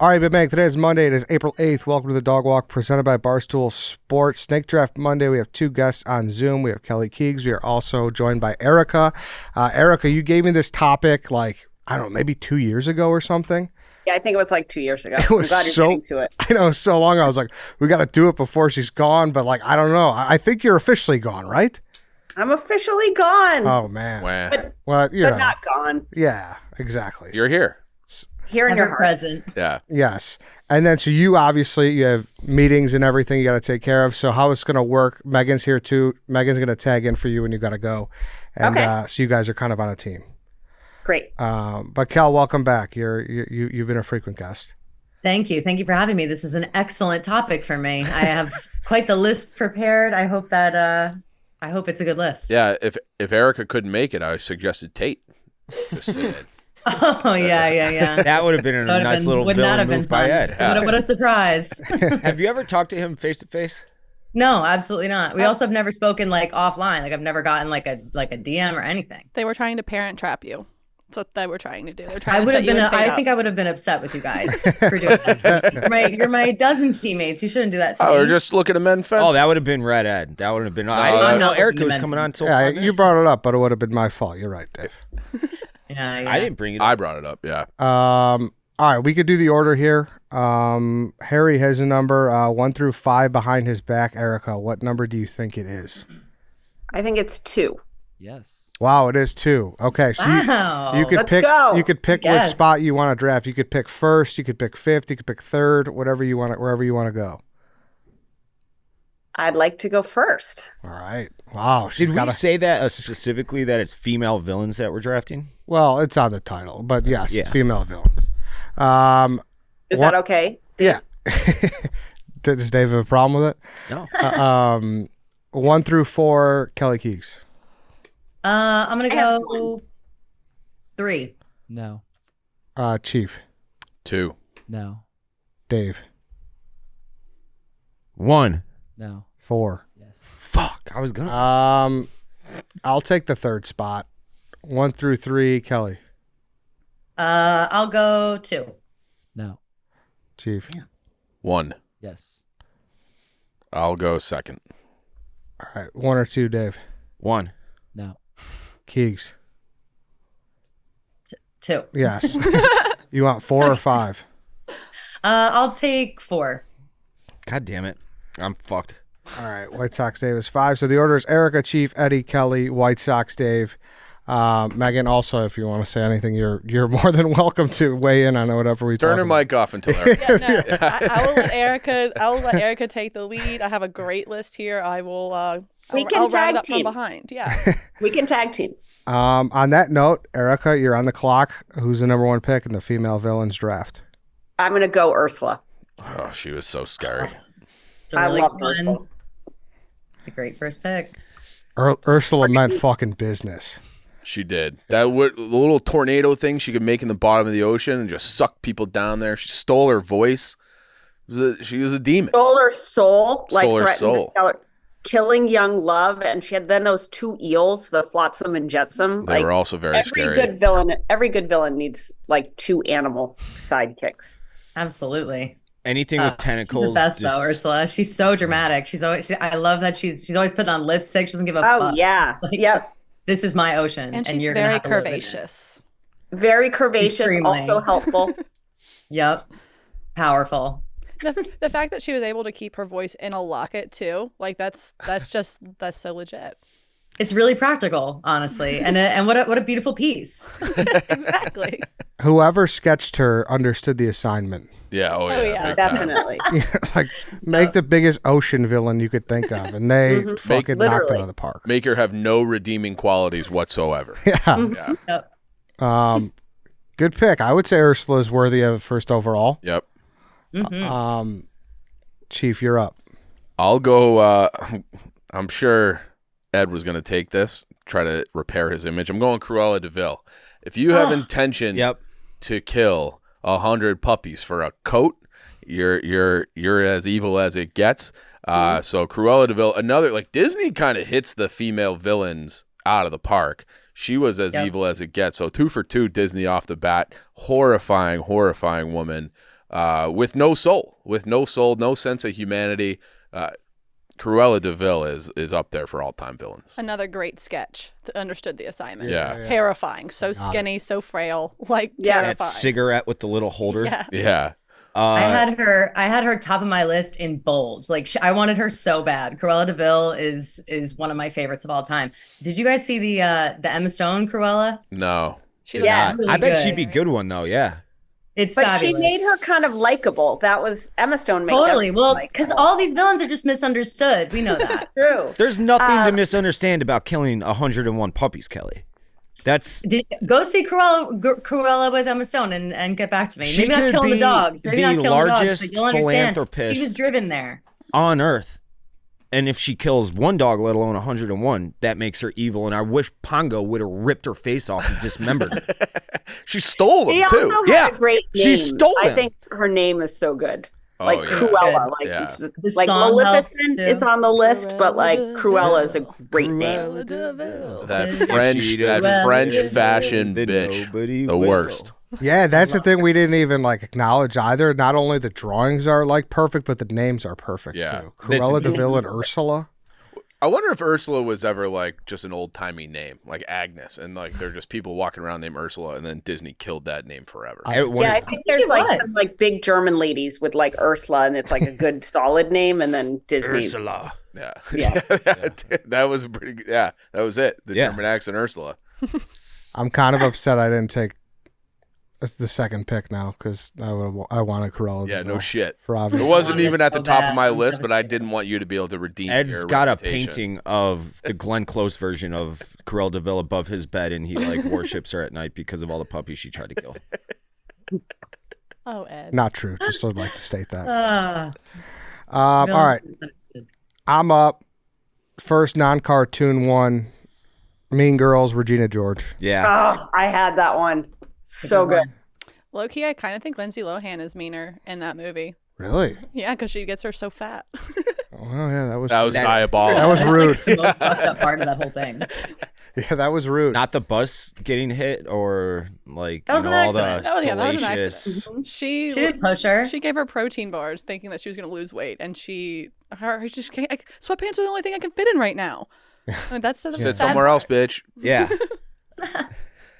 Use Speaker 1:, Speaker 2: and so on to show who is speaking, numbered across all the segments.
Speaker 1: All right, but man, today is Monday. It is April 8th. Welcome to the Dog Walk presented by Barstool Sports. Snake Draft Monday. We have two guests on Zoom. We have Keegs. We are also joined by Erika. Erika, you gave me this topic like, I don't know, maybe 2 years ago or something.
Speaker 2: Yeah, I think it was like 2 years ago.
Speaker 1: I'm glad you're getting
Speaker 2: to it.
Speaker 1: I know, so long. I was like, we got to do it before she's gone. But like, I don't know. I think you're officially gone, right?
Speaker 2: I'm officially gone.
Speaker 1: Oh, man.
Speaker 3: Wow.
Speaker 2: But not gone.
Speaker 1: Yeah, exactly.
Speaker 3: You're here.
Speaker 2: Here in your heart.
Speaker 4: Present.
Speaker 3: Yeah.
Speaker 1: Yes. And then, so you obviously, you have meetings and everything you got to take care of. So how it's going to work, Megan's here too. Megan's going to tag in for you when you got to go. And so you guys are kind of on a team.
Speaker 2: Great.
Speaker 1: But Kel, welcome back. You've been a frequent guest.
Speaker 4: Thank you. Thank you for having me. This is an excellent topic for me. I have quite the list prepared. I hope it's a good list.
Speaker 3: Yeah. If Erika couldn't make it, I suggested Tate. Just saying.
Speaker 4: Oh, yeah.
Speaker 5: That would have been a nice little villain move by Ed.
Speaker 4: Yeah. What a surprise.
Speaker 5: Have you ever talked to him face to face?
Speaker 4: No, absolutely not. We also have never spoken like offline. Like I've never gotten like a DM or anything.
Speaker 6: They were trying to parent trap you. That's what they were trying to do. They're
Speaker 4: I
Speaker 6: trying to
Speaker 4: would
Speaker 6: set
Speaker 4: have been.
Speaker 6: you and Tate
Speaker 4: I
Speaker 6: up.
Speaker 4: think I would have been upset with you guys for doing that. You're my dozen teammates. You shouldn't do that to me.
Speaker 3: Or just look at a men fence.
Speaker 5: Oh, that would have been Red Ed. That would have been. I didn't
Speaker 4: I'm
Speaker 5: even know
Speaker 4: not
Speaker 5: Erika
Speaker 4: looking
Speaker 5: was
Speaker 4: to
Speaker 5: coming on until
Speaker 1: Yeah,
Speaker 5: 5
Speaker 1: you
Speaker 5: minutes.
Speaker 1: brought it up, but it would have been my fault. You're right, Dave.
Speaker 4: Yeah.
Speaker 5: I didn't bring it up.
Speaker 3: I brought it up. Yeah.
Speaker 1: All right, we could do the order here. Harry has a number 1 through 5 behind his back. Erika, what number do you think it is?
Speaker 2: I think it's 2.
Speaker 5: Yes.
Speaker 1: Wow, it is 2. Okay, so
Speaker 4: Wow.
Speaker 1: you could
Speaker 2: Let's
Speaker 1: pick.
Speaker 2: go.
Speaker 1: You could pick what
Speaker 4: Yes.
Speaker 1: spot you want to draft. You could pick first. You could pick fifth. You could pick third. Whatever you want. Wherever you want to go.
Speaker 2: I'd like to go first.
Speaker 1: All right. Wow.
Speaker 5: Did we say that specifically that it's female villains that we're drafting?
Speaker 1: Well, it's on the title, but yes,
Speaker 5: Yeah.
Speaker 1: it's female villains.
Speaker 2: Is that okay?
Speaker 1: Yeah. Does Dave have a problem with it?
Speaker 5: No.
Speaker 1: 1 through 4, Keegs.
Speaker 4: I'm gonna
Speaker 2: I have
Speaker 4: go 3.
Speaker 7: No.
Speaker 1: Chief.
Speaker 3: 2.
Speaker 7: No.
Speaker 1: Dave.
Speaker 5: 1.
Speaker 7: No.
Speaker 1: 4.
Speaker 7: Yes.
Speaker 5: Fuck. I was gonna.
Speaker 1: I'll take the third spot. 1 through 3, Kelly.
Speaker 4: I'll go 2.
Speaker 7: No.
Speaker 1: Chief.
Speaker 3: 1.
Speaker 7: Yes.
Speaker 3: I'll go second.
Speaker 1: All right. 1 or 2, Dave.
Speaker 5: 1.
Speaker 7: No.
Speaker 1: Keegs.
Speaker 4: 2.
Speaker 1: Yes. You want 4 or 5?
Speaker 4: I'll take 4.
Speaker 5: God damn it. I'm fucked.
Speaker 1: All right. White Sox Dave is 5. So the order is Erika, Chief, Eddie, Kelly, White Sox Dave. Megan, also, if you want to say anything, you're more than welcome to weigh in on whatever we
Speaker 3: Turn
Speaker 1: talk
Speaker 3: her
Speaker 1: about.
Speaker 3: mic off until Erika.
Speaker 6: Yeah, no, I will let Erika. I will let Erika take the lead. I have a great list here. I will.
Speaker 2: We can
Speaker 6: I'll ride
Speaker 2: tag
Speaker 6: it up from
Speaker 2: team.
Speaker 6: behind. Yeah.
Speaker 2: We can tag team.
Speaker 1: On that note, Erika, you're on the clock. Who's the number 1 pick in the female villains draft?
Speaker 2: I'm going to go Ursula.
Speaker 3: Oh, she was so scary.
Speaker 4: It's a really
Speaker 2: I love
Speaker 4: good
Speaker 2: Ursula.
Speaker 4: one. It's a great first pick.
Speaker 1: Ursula meant fucking business.
Speaker 3: She did. The little tornado thing she could make in the bottom of the ocean and just suck people down there. She stole her voice. She was a demon.
Speaker 2: Stole her soul.
Speaker 3: Stole her
Speaker 2: threatened
Speaker 3: soul.
Speaker 2: to sell her. Killing young love. And she had then those 2 eels, the Flotsam and Jetsam.
Speaker 3: They were also very scary.
Speaker 2: Every good villain needs like 2 animal sidekicks.
Speaker 4: Absolutely.
Speaker 5: Anything with
Speaker 4: She's
Speaker 5: tentacles.
Speaker 4: the best
Speaker 5: just-
Speaker 4: though, Ursula. She's so dramatic. I love that she's always putting on lipstick. She doesn't give a
Speaker 2: Oh,
Speaker 4: fuck.
Speaker 2: yeah.
Speaker 4: Like,
Speaker 2: Yep.
Speaker 4: This is my ocean,
Speaker 6: And she's
Speaker 4: you're gonna
Speaker 6: very
Speaker 4: have to live in it.
Speaker 6: curvaceous.
Speaker 2: Very curvaceous,
Speaker 4: Extremely.
Speaker 2: also helpful.
Speaker 4: Yep. Powerful.
Speaker 6: The fact that she was able to keep her voice in a locket too, like that's so legit.
Speaker 4: It's really practical, honestly, and what a beautiful piece.
Speaker 6: Exactly.
Speaker 1: Whoever sketched her understood the assignment.
Speaker 3: Yeah. Oh, yeah.
Speaker 6: yeah.
Speaker 3: big time.
Speaker 2: Definitely.
Speaker 1: Like, make the biggest ocean villain you could think of, and they fucking knocked it
Speaker 2: Literally.
Speaker 1: out of the park.
Speaker 3: Make her have no redeeming qualities whatsoever.
Speaker 1: Yeah.
Speaker 3: Yeah.
Speaker 4: Yep.
Speaker 1: Good pick. I would say Ursula is worthy of first overall.
Speaker 3: Yep.
Speaker 1: Chief, you're up.
Speaker 3: I'll go. I'm sure Ed was going to take this, try to repair his image. I'm going Cruella de Vil. If you have intention to kill 100 puppies for a coat, you're as evil as it gets. So Cruella de Vil, another, like, Disney kind of hits the female villains out of the park. She was as evil as it gets. So 2 for 2, Disney off the bat. Horrifying woman. with no soul, no sense of humanity. Cruella de Vil is up there for all-time villains.
Speaker 6: Another great sketch that understood the assignment.
Speaker 3: Yeah.
Speaker 6: Terrifying. So skinny, so frail. Like,
Speaker 2: Yeah.
Speaker 6: terrifying.
Speaker 5: That cigarette with the little holder.
Speaker 6: Yeah.
Speaker 3: Yeah.
Speaker 4: I had her top of my list in bold. Like I wanted her so bad. Cruella de Vil is one of my favorites of all time. Did you guys see the Emma Stone Cruella?
Speaker 3: No.
Speaker 6: She
Speaker 2: Yes.
Speaker 4: Really
Speaker 5: I bet
Speaker 4: good.
Speaker 5: she'd be a good one though. Yeah.
Speaker 4: It's
Speaker 2: But
Speaker 4: fabulous.
Speaker 2: she made her kind of likable. That was Emma Stone made
Speaker 4: Totally.
Speaker 2: them
Speaker 4: Well, because
Speaker 2: likable.
Speaker 4: all these villains are just misunderstood. We know that.
Speaker 2: True.
Speaker 5: There's nothing to misunderstand about killing 101 puppies, Kelly. That's
Speaker 4: Go see Cruella with Emma Stone and get back to me.
Speaker 5: She
Speaker 4: Maybe not
Speaker 5: could
Speaker 4: killing the
Speaker 5: be
Speaker 4: dogs. Maybe not
Speaker 5: the
Speaker 4: killing the dogs.
Speaker 5: largest
Speaker 4: But you'll understand.
Speaker 5: philanthropist.
Speaker 4: She was driven there.
Speaker 5: on Earth. And if she kills one dog, let alone 101, that makes her evil. And I wish Pongo would have ripped her face off and dismembered her.
Speaker 3: She stole them
Speaker 2: She
Speaker 3: too.
Speaker 2: also
Speaker 5: Yeah.
Speaker 2: has a great name.
Speaker 5: She stole
Speaker 2: I
Speaker 5: them.
Speaker 2: think her name is so good.
Speaker 3: Oh,
Speaker 2: Like
Speaker 3: yeah.
Speaker 2: Cruella, like
Speaker 3: Yeah.
Speaker 2: it's,
Speaker 4: The
Speaker 2: like
Speaker 4: song helps,
Speaker 2: Maleficent
Speaker 4: too.
Speaker 2: is on the list, but like Cruella is a great name.
Speaker 6: Cruella de Vil.
Speaker 3: That
Speaker 4: If
Speaker 3: French,
Speaker 5: she
Speaker 3: that
Speaker 4: doesn't
Speaker 3: French
Speaker 4: do it,
Speaker 3: fashion
Speaker 5: then
Speaker 3: bitch,
Speaker 5: nobody
Speaker 3: the
Speaker 5: will.
Speaker 3: worst.
Speaker 1: Yeah, that's the thing we didn't even like acknowledge either. Not only the drawings are like perfect, but the names are perfect
Speaker 3: Yeah.
Speaker 1: too. Cruella de Vil and Ursula.
Speaker 3: I wonder if Ursula was ever like just an old timey name, like Agnes, and like they're just people walking around named Ursula, and then Disney killed that name forever.
Speaker 2: Yeah, I think there's
Speaker 4: it
Speaker 2: like
Speaker 4: was.
Speaker 2: some like big German ladies with like Ursula, and it's like a good solid name, and then Disney.
Speaker 5: Ursula.
Speaker 3: Yeah,
Speaker 2: Yeah.
Speaker 3: that was a pretty good. Yeah, that was it. The
Speaker 5: Yeah.
Speaker 3: German accent Ursula.
Speaker 1: I'm kind of upset I didn't take the second pick now because I wanted Cruella.
Speaker 3: Yeah,
Speaker 1: de
Speaker 3: no
Speaker 1: Vil
Speaker 3: shit.
Speaker 1: for
Speaker 3: It
Speaker 1: obvious.
Speaker 3: wasn't
Speaker 4: It's
Speaker 3: even at the
Speaker 4: so
Speaker 3: top
Speaker 4: bad.
Speaker 3: of my
Speaker 4: I'm
Speaker 3: list, but I
Speaker 4: devastated.
Speaker 3: didn't want you to be able to redeem.
Speaker 5: Ed's
Speaker 3: your
Speaker 5: got a
Speaker 3: reputation.
Speaker 5: painting of the Glenn Close version of Cruella de Vil above his bed, and he like worships her at night because of all the puppies she tried to kill.
Speaker 6: Oh, Ed.
Speaker 1: Not true. Just would like to state that.
Speaker 4: All
Speaker 1: All right, I'm up. First non-cartoon one. Mean Girls, Regina George.
Speaker 5: Yeah.
Speaker 2: Oh, I had that one. So good.
Speaker 6: Low key, I kind of think Lindsay Lohan is meaner in that movie.
Speaker 1: Really?
Speaker 6: Yeah, because she gets her so fat.
Speaker 1: Oh yeah, that was
Speaker 3: diabolical.
Speaker 1: that was rude.
Speaker 4: The most fucked up part of that whole thing.
Speaker 1: Yeah, that was rude.
Speaker 5: Not the bus getting hit or like
Speaker 4: That was an
Speaker 5: all the
Speaker 4: accident.
Speaker 6: Oh, yeah, that was an
Speaker 5: salacious.
Speaker 6: accident.
Speaker 4: She didn't push her.
Speaker 6: She gave her protein bars thinking that she was going to lose weight, and her just can't. Sweatpants are the only thing I can fit in right now. I mean, that's the
Speaker 3: Sit
Speaker 6: bad
Speaker 3: somewhere else, bitch.
Speaker 5: Yeah.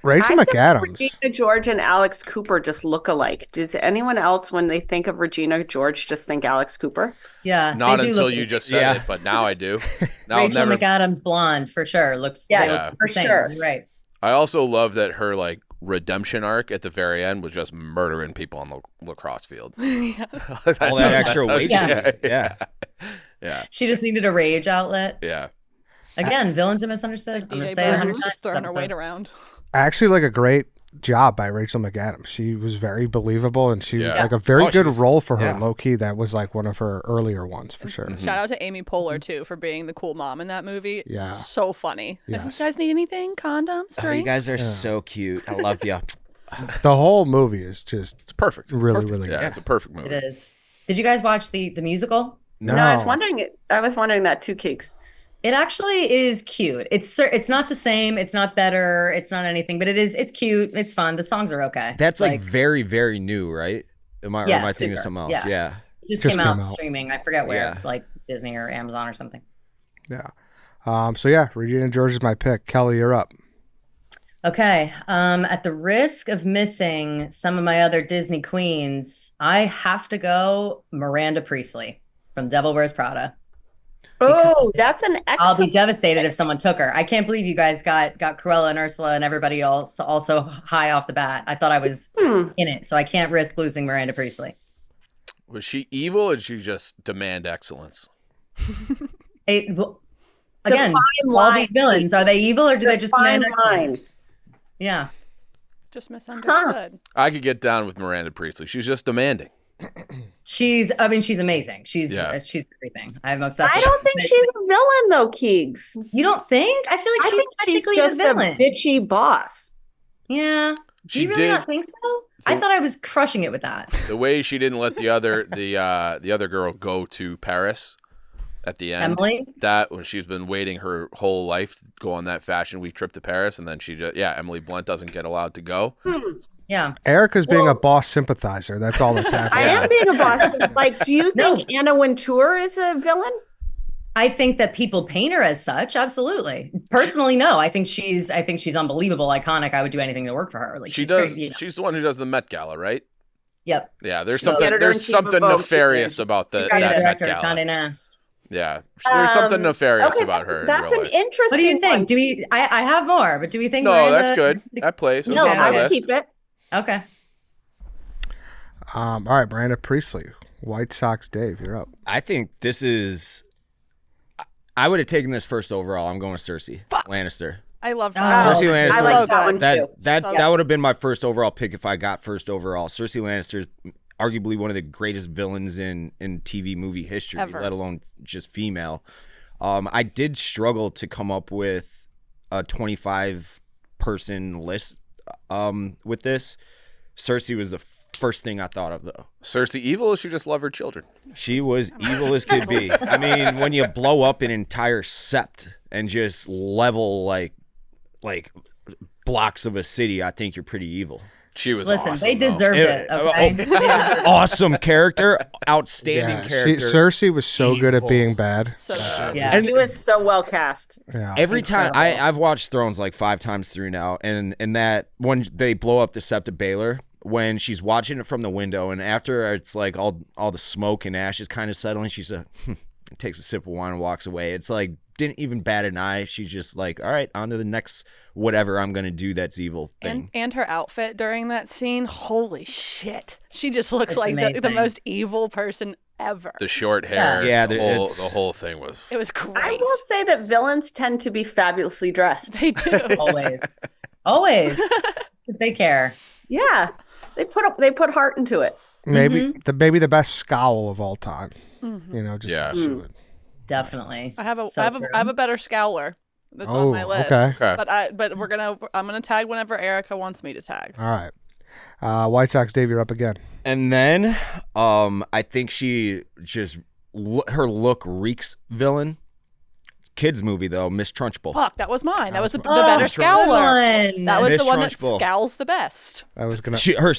Speaker 1: Rachel
Speaker 2: I think
Speaker 1: McAdams.
Speaker 2: Regina George and Alex Cooper just look alike. Does anyone else, when they think of Regina George, just think Alex Cooper?
Speaker 4: Yeah.
Speaker 3: Not
Speaker 4: they do
Speaker 3: until
Speaker 4: look
Speaker 3: you
Speaker 4: like-
Speaker 3: just said
Speaker 5: Yeah.
Speaker 3: it, but now I do. Now I'll
Speaker 4: Rachel
Speaker 3: never.
Speaker 4: McAdams blonde for sure. Looks
Speaker 2: Yeah,
Speaker 4: they look
Speaker 3: Yeah.
Speaker 4: the
Speaker 2: for
Speaker 4: same.
Speaker 2: sure.
Speaker 4: You're right.
Speaker 3: I also love that her like redemption arc at the very end was just murdering people on the lacrosse field. That's
Speaker 5: All
Speaker 3: how-
Speaker 5: that
Speaker 3: that's
Speaker 5: extra
Speaker 3: how
Speaker 5: weight.
Speaker 3: she-
Speaker 5: Yeah.
Speaker 3: yeah,
Speaker 4: She just needed a rage outlet.
Speaker 3: yeah.
Speaker 4: Again, villains are misunderstood. I'm gonna
Speaker 6: DJ
Speaker 4: say it 100
Speaker 6: Burns
Speaker 4: times.
Speaker 6: just throwing
Speaker 4: this
Speaker 6: her weight
Speaker 4: episode.
Speaker 6: around.
Speaker 1: Actually, like a great job by Rachel McAdams. She was very believable, and she was
Speaker 3: Yeah.
Speaker 1: like a very
Speaker 5: Oh, she
Speaker 1: good
Speaker 5: was-
Speaker 1: role for her.
Speaker 5: yeah.
Speaker 1: Low key, that was like one of her earlier ones for sure.
Speaker 6: Shout out to Amy Poehler too for being the cool mom in that movie.
Speaker 1: Yeah.
Speaker 6: So funny.
Speaker 1: Yes.
Speaker 6: You guys need anything? Condoms,
Speaker 5: Oh, you
Speaker 6: drinks?
Speaker 5: guys are so cute. I love you.
Speaker 1: The whole movie is just
Speaker 3: It's perfect.
Speaker 1: really,
Speaker 3: Perfect.
Speaker 1: really
Speaker 3: Yeah,
Speaker 1: good.
Speaker 3: it's a perfect movie.
Speaker 4: It is. Did you guys watch the musical?
Speaker 1: No,
Speaker 2: I was wondering. I was wondering that too, Keegs.
Speaker 4: It actually is cute. It's not the same. It's not better. It's not anything, but it's cute. It's fun. The songs are okay.
Speaker 5: That's like very, very new, right? Am I, or
Speaker 4: Yeah,
Speaker 5: am I thinking of
Speaker 4: super.
Speaker 5: something else?
Speaker 4: Yeah.
Speaker 5: Yeah.
Speaker 4: It just
Speaker 1: Just
Speaker 4: came out
Speaker 1: came out.
Speaker 4: streaming. I forget where,
Speaker 5: Yeah.
Speaker 4: like Disney or Amazon or something.
Speaker 1: Yeah. So yeah, Regina George is my pick. Kelly, you're up.
Speaker 4: Okay. At the risk of missing some of my other Disney queens, I have to go Miranda Priestley from Devil Wears Prada.
Speaker 2: Oh, that's an
Speaker 4: I'll be
Speaker 2: excellent.
Speaker 4: devastated if someone took her. I can't believe you guys got Cruella and Ursula and everybody else also high off the bat. I thought I was in it, so I can't risk losing Miranda Priestley.
Speaker 3: Was she evil, or did she just demand excellence?
Speaker 4: Again,
Speaker 2: fine
Speaker 4: all
Speaker 2: line.
Speaker 4: these villains, are they evil or do they
Speaker 2: It's a
Speaker 4: just
Speaker 2: fine
Speaker 4: command excellence?
Speaker 2: line.
Speaker 4: Yeah.
Speaker 6: Just misunderstood.
Speaker 3: I could get down with Miranda Priestley. She's just demanding.
Speaker 4: She's amazing. She's
Speaker 3: Yeah.
Speaker 4: she's everything. I'm obsessed
Speaker 2: I
Speaker 4: with
Speaker 2: don't
Speaker 4: her.
Speaker 2: think she's a villain though, Keegs.
Speaker 4: You don't think? I feel like
Speaker 2: I
Speaker 4: she's
Speaker 2: think she's
Speaker 4: technically
Speaker 2: just
Speaker 4: the villain.
Speaker 2: a bitchy boss.
Speaker 4: Yeah. Do
Speaker 3: She
Speaker 4: you really
Speaker 3: did
Speaker 4: not think so? I thought I was crushing it with that.
Speaker 3: the way she didn't let the other girl go to Paris. at the end.
Speaker 4: Emily?
Speaker 3: That when she's been waiting her whole life to go on that fashion week trip to Paris, and then Emily Blunt doesn't get allowed to go.
Speaker 4: Yeah.
Speaker 1: Erica's being a boss sympathizer. That's all that's happening.
Speaker 2: I am being a boss. Like, do you think Anna Wintour is a villain?
Speaker 4: I think that people paint her as such. Absolutely. Personally, no. I think she's unbelievable, iconic. I would do anything to work for her. Like
Speaker 3: She does. She's the one who does the Met Gala, right?
Speaker 4: Yep.
Speaker 3: Yeah. There's
Speaker 2: She's
Speaker 3: something.
Speaker 2: editor in
Speaker 3: There's
Speaker 2: chief of
Speaker 3: something
Speaker 2: Vogue.
Speaker 3: nefarious about that Met
Speaker 4: Director,
Speaker 3: Gala.
Speaker 4: Condé Nast.
Speaker 3: Yeah. There's something nefarious about her.
Speaker 2: That's
Speaker 3: in real
Speaker 2: an
Speaker 3: life.
Speaker 2: interesting.
Speaker 4: What do you think?
Speaker 2: one.
Speaker 4: Do we? I have more, but do we think?
Speaker 3: No,
Speaker 4: Miranda-
Speaker 3: that's good. That plays. It was
Speaker 2: No,
Speaker 3: on my
Speaker 2: I would
Speaker 3: list.
Speaker 2: keep it.
Speaker 4: Okay.
Speaker 1: All right, Miranda Priestley, White Sox Dave, you're up.
Speaker 5: I think this is. I would have taken this first overall. I'm going with Cersei Lannister.
Speaker 6: I love
Speaker 4: Oh,
Speaker 5: Cersei Lannister.
Speaker 2: I like that one too.
Speaker 5: That would have been my first overall pick if I got first overall. Cersei Lannister is arguably one of the greatest villains in TV movie history,
Speaker 6: Ever.
Speaker 5: let alone just female. I did struggle to come up with a 25-person list with this. Cersei was the first thing I thought of, though.
Speaker 3: Cersei evil, or she just love her children?
Speaker 5: She was evil as could be. I mean, when you blow up an entire sept and just level like blocks of a city, I think you're pretty evil.
Speaker 3: She was
Speaker 4: Listen,
Speaker 3: awesome,
Speaker 4: they
Speaker 3: though.
Speaker 4: deserved it. Okay.
Speaker 5: Awesome character, outstanding character.
Speaker 1: Cersei was so good at
Speaker 5: Evil.
Speaker 1: being bad.
Speaker 6: So good.
Speaker 4: Yeah.
Speaker 5: And
Speaker 2: She was so well cast.
Speaker 1: Yeah.
Speaker 5: every time
Speaker 4: Incredible.
Speaker 5: I've watched Thrones like 5 times through now, and that when they blow up the Sept of Baelor, when she's watching it from the window, and after it's like all the smoke and ashes kind of settling, she's takes a sip of wine and walks away. It's like didn't even bat an eye. She's just like, all right, on to the next whatever I'm gonna do that's evil thing.
Speaker 6: And her outfit during that scene, holy shit. She just looks
Speaker 4: It's
Speaker 6: like the
Speaker 4: amazing.
Speaker 6: most evil person ever.
Speaker 3: The short hair.
Speaker 5: Yeah,
Speaker 3: the whole thing was.
Speaker 6: It was great.
Speaker 2: I will say that villains tend to be fabulously dressed.
Speaker 6: They do.
Speaker 4: Always. Because they care.
Speaker 2: Yeah, they put heart into it.
Speaker 1: Maybe the best scowl of all time. You know, just
Speaker 3: Yeah.
Speaker 1: she would-
Speaker 4: Definitely.
Speaker 6: I have a
Speaker 4: So true.
Speaker 6: I have a better scowler that's
Speaker 1: Oh,
Speaker 6: on my list.
Speaker 1: okay.
Speaker 3: Okay.
Speaker 6: But I'm gonna tag whenever Erika wants me to tag.
Speaker 1: All right. White Sox Dave, you're up again.
Speaker 5: And then I think she just her look reeks villain. Kids movie though, Miss Trunchbull.
Speaker 6: Fuck, that was mine. That was the
Speaker 4: Oh,
Speaker 6: better
Speaker 4: good
Speaker 6: scowler.
Speaker 4: one.
Speaker 6: That was
Speaker 5: Miss
Speaker 6: the one that
Speaker 5: Trunchbull.
Speaker 6: scowls the best.
Speaker 1: I was gonna.
Speaker 5: Her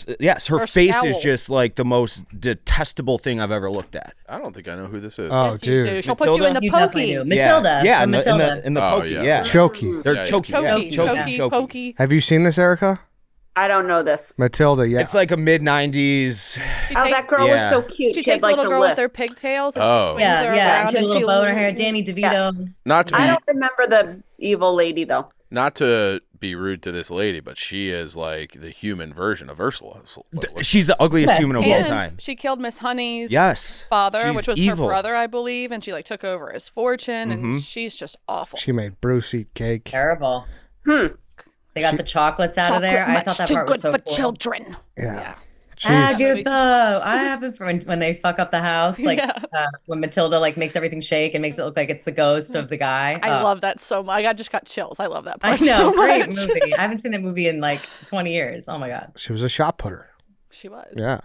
Speaker 6: Her
Speaker 5: face
Speaker 6: scowl.
Speaker 5: is just like the most detestable thing I've ever looked at.
Speaker 3: I don't think I know who this is.
Speaker 1: Oh,
Speaker 6: Yes, you do.
Speaker 1: dude.
Speaker 6: She'll put you in the
Speaker 4: You definitely
Speaker 6: pokey.
Speaker 4: do. Matilda.
Speaker 5: Yeah,
Speaker 4: from
Speaker 5: in
Speaker 4: Matilda.
Speaker 5: the
Speaker 3: Oh,
Speaker 5: pokey.
Speaker 3: yeah.
Speaker 5: Yeah,
Speaker 1: Chokey.
Speaker 5: they're
Speaker 3: Yeah,
Speaker 5: chokey.
Speaker 6: Pokey.
Speaker 1: Have you seen this, Erica?
Speaker 2: I don't know this.
Speaker 1: Matilda, yeah.
Speaker 5: It's like a mid-90s.
Speaker 6: She
Speaker 2: Oh,
Speaker 6: takes,
Speaker 2: that girl
Speaker 5: yeah.
Speaker 2: was so cute.
Speaker 6: she
Speaker 2: She had
Speaker 6: takes a
Speaker 2: like
Speaker 6: little
Speaker 2: the
Speaker 6: girl
Speaker 2: list.
Speaker 6: with her pigtails and
Speaker 3: Oh.
Speaker 6: she swings
Speaker 4: Yeah,
Speaker 6: her
Speaker 4: yeah.
Speaker 6: around
Speaker 4: She had a
Speaker 6: and
Speaker 4: little bow in her hair. Danny DeVito.
Speaker 3: Not to
Speaker 2: I
Speaker 3: be
Speaker 2: don't remember the evil lady though.
Speaker 3: not to be rude to this lady, but she is like the human version of Ursula.
Speaker 5: She's the ugliest
Speaker 4: Yes,
Speaker 5: human of
Speaker 4: she
Speaker 5: all
Speaker 4: is.
Speaker 5: time.
Speaker 6: She killed Miss Honey's
Speaker 5: Yes.
Speaker 6: father,
Speaker 5: She's
Speaker 6: which was
Speaker 5: evil.
Speaker 6: her brother, I believe, and she like took over his fortune, and she's just awful.
Speaker 1: she made Bruce eat cake.
Speaker 4: Terrible.
Speaker 2: Hmm.
Speaker 4: They got the chocolates out of there. I thought that part was so cool.
Speaker 6: children.
Speaker 1: Yeah.
Speaker 4: Agatha. I have it for when they fuck up the house, like
Speaker 6: Yeah.
Speaker 4: when Matilda like makes everything shake and makes it look like it's the ghost of the guy.
Speaker 6: I love that so much. I just got chills. I love that
Speaker 4: I
Speaker 6: part
Speaker 4: know,
Speaker 6: so
Speaker 4: great
Speaker 6: much.
Speaker 4: movie. I haven't seen that movie in like 20 years. Oh my god.
Speaker 1: She was a shot putter.
Speaker 6: She was.
Speaker 1: Yeah.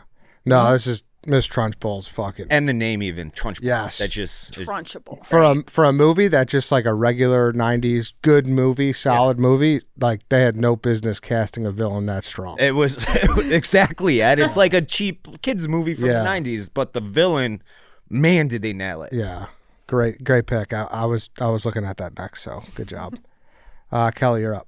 Speaker 1: No, it's just Miss Trunchbull's fucking.
Speaker 5: And the name even, Trunchbull.
Speaker 1: Yes.
Speaker 5: That just...
Speaker 6: Trunchable.
Speaker 1: For a movie that just like a regular 90s good movie, solid movie, like they had no business casting a villain that strong.
Speaker 5: It was exactly it. It's like a cheap kids movie from
Speaker 1: Yeah.
Speaker 5: the 90s, but the villain, man, did they nail it.
Speaker 1: Yeah. Great pick. I was looking at that next, so good job. Kelly, you're up.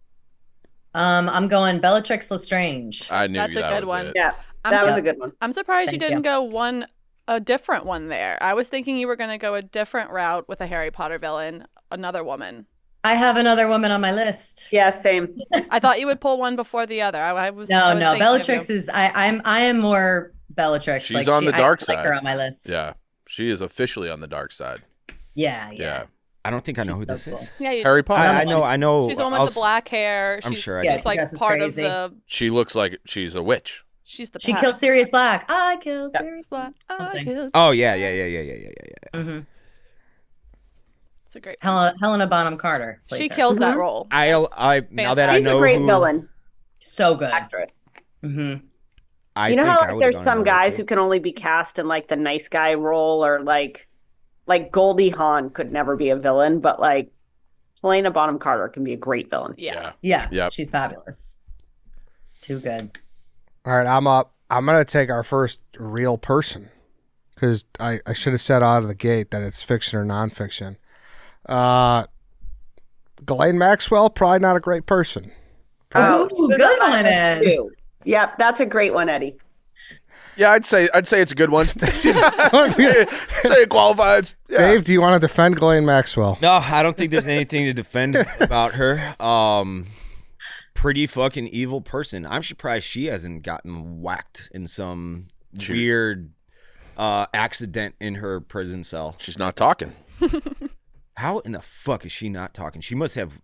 Speaker 4: I'm going Bellatrix Lestrange.
Speaker 3: I knew
Speaker 6: That's a
Speaker 3: that
Speaker 6: good
Speaker 3: was
Speaker 6: one.
Speaker 3: it.
Speaker 2: Yeah,
Speaker 6: I'm
Speaker 2: that
Speaker 6: so-
Speaker 2: was a good one.
Speaker 6: I'm surprised you
Speaker 4: Thank
Speaker 6: didn't
Speaker 4: you.
Speaker 6: go a different one there. I was thinking you were going to go a different route with a Harry Potter villain, another woman.
Speaker 4: I have another woman on my list.
Speaker 2: Yeah, same.
Speaker 6: I thought you would pull one before the other. I was
Speaker 4: No,
Speaker 6: I was
Speaker 4: no.
Speaker 6: thinking of
Speaker 4: Bellatrix
Speaker 6: you.
Speaker 4: is I am more Bellatrix.
Speaker 3: She's on the
Speaker 4: I
Speaker 3: dark
Speaker 4: like her
Speaker 3: side.
Speaker 4: on my list.
Speaker 3: Yeah, she is officially on the dark side.
Speaker 4: Yeah.
Speaker 3: Yeah,
Speaker 5: I don't think I know who
Speaker 4: so
Speaker 5: this
Speaker 4: cool.
Speaker 5: is.
Speaker 6: Yeah,
Speaker 3: Harry Potter.
Speaker 5: I know.
Speaker 6: She's the one
Speaker 5: I'll
Speaker 6: with the black hair.
Speaker 5: I'm
Speaker 6: She's,
Speaker 5: sure I
Speaker 6: she's
Speaker 5: do.
Speaker 4: She
Speaker 6: like
Speaker 4: dresses
Speaker 6: part
Speaker 4: crazy.
Speaker 6: of the.
Speaker 3: She looks like she's a witch.
Speaker 6: She's the.
Speaker 4: She
Speaker 6: pest.
Speaker 4: killed Sirius Black. I killed Sirius
Speaker 6: Black. I
Speaker 4: Something.
Speaker 6: killed.
Speaker 5: Oh, yeah.
Speaker 4: Mm-hmm.
Speaker 6: It's a great.
Speaker 4: Helena Bonham Carter. plays
Speaker 6: She
Speaker 4: her.
Speaker 6: kills that role.
Speaker 5: I now that I
Speaker 2: She's
Speaker 5: know
Speaker 2: a great
Speaker 5: who,
Speaker 2: villain
Speaker 4: So good.
Speaker 2: actress.
Speaker 4: Mm-hmm.
Speaker 5: I
Speaker 2: You know
Speaker 5: think
Speaker 2: how
Speaker 5: I
Speaker 2: like,
Speaker 5: would've
Speaker 2: there's
Speaker 5: gone
Speaker 2: some
Speaker 5: with her,
Speaker 2: guys
Speaker 5: too.
Speaker 2: who can only be cast in like the nice guy role or like like Goldie Hawn could never be a villain, but like Helena Bonham Carter can be a great villain.
Speaker 6: Yeah.
Speaker 4: Yeah.
Speaker 3: Yep.
Speaker 4: She's fabulous. Too good.
Speaker 1: All right, I'm up. I'm going to take our first real person because I should have said out of the gate that it's fiction or nonfiction. Ghislaine Maxwell, probably not a great person.
Speaker 4: Oh,
Speaker 2: she was
Speaker 4: good
Speaker 2: on
Speaker 4: one,
Speaker 2: my
Speaker 4: Ed.
Speaker 2: list, too. Yep, that's a great one, Eddie.
Speaker 3: Yeah, I'd say it's a good one. say it qualifies. Yeah.
Speaker 1: Dave, do you want to defend Ghislaine Maxwell?
Speaker 5: No, I don't think there's anything to defend about her. Pretty fucking evil person. I'm surprised she hasn't gotten whacked in some weird accident in her prison cell.
Speaker 3: She's not talking.
Speaker 5: How in the fuck is she not talking? She must have,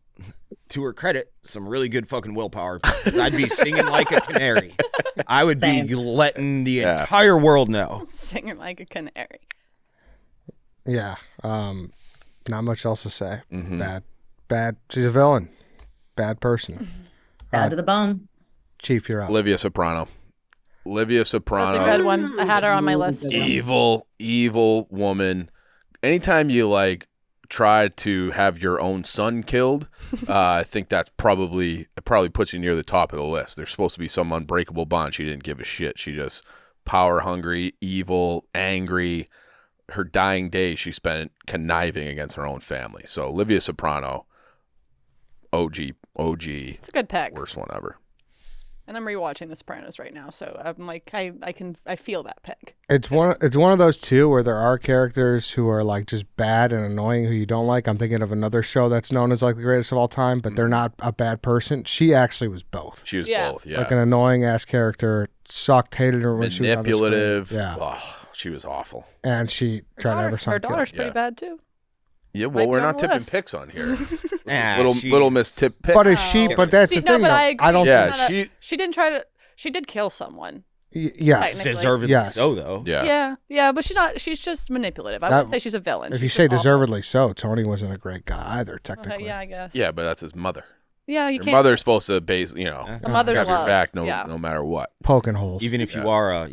Speaker 5: to her credit, some really good fucking willpower. Because I'd be singing like a canary. I would be letting the entire world know.
Speaker 6: Singing like a canary.
Speaker 1: Yeah. Not much else to say.
Speaker 3: Mm-hmm.
Speaker 1: Bad. She's a villain. Bad person.
Speaker 4: Bad to the bone.
Speaker 1: Chief, you're up.
Speaker 3: Olivia Soprano.
Speaker 6: That's a good one. I had her on my list. Too.
Speaker 3: Evil woman. Anytime you like try to have your own son killed, I think it probably puts you near the top of the list. There's supposed to be some unbreakable bond. She didn't give a shit. She just power hungry, evil, angry. Her dying days she spent conniving against her own family. So Olivia Soprano, OG.
Speaker 6: It's a good pick.
Speaker 3: Worst one ever.
Speaker 6: And I'm rewatching The Sopranos right now, so I'm like, I feel that pick.
Speaker 1: It's one of those two where there are characters who are like just bad and annoying who you don't like. I'm thinking of another show that's known as like the greatest of all time, but they're not a bad person. She actually was both.
Speaker 3: She was both, yeah.
Speaker 1: Like an annoying ass character, sucked, hated her when she was
Speaker 3: manipulative.
Speaker 1: Yeah.
Speaker 3: Oh, she was awful.
Speaker 1: And she tried to have her son
Speaker 6: Her
Speaker 1: killed.
Speaker 6: daughter's pretty bad too.
Speaker 3: Yeah, well,
Speaker 6: Might
Speaker 3: we're
Speaker 6: be on
Speaker 3: not
Speaker 6: the
Speaker 3: tipping
Speaker 6: list.
Speaker 3: picks on here.
Speaker 5: Nah,
Speaker 3: little Miss Tip Pick.
Speaker 1: But is she? But that's the thing.
Speaker 6: But
Speaker 1: though.
Speaker 6: I agree.
Speaker 1: I don't.
Speaker 3: Yeah,
Speaker 6: she didn't try to. She did kill someone.
Speaker 1: Yes.
Speaker 6: Technically.
Speaker 5: Deservedly
Speaker 1: Yes.
Speaker 5: so, though.
Speaker 6: Yeah, but she's not. She's just manipulative. I wouldn't say she's a villain.
Speaker 1: If
Speaker 6: She's
Speaker 1: you
Speaker 6: just
Speaker 1: say
Speaker 6: awful.
Speaker 1: deservedly so, Tony wasn't a great guy either. Technically.
Speaker 6: Yeah, I guess.
Speaker 3: Yeah, but that's his mother.
Speaker 6: Yeah, you
Speaker 3: Your
Speaker 6: can't.
Speaker 3: mother's supposed to base,
Speaker 6: The mother's
Speaker 3: have your
Speaker 6: love.
Speaker 3: back no matter what.
Speaker 1: Poking holes.
Speaker 5: Even if you are a,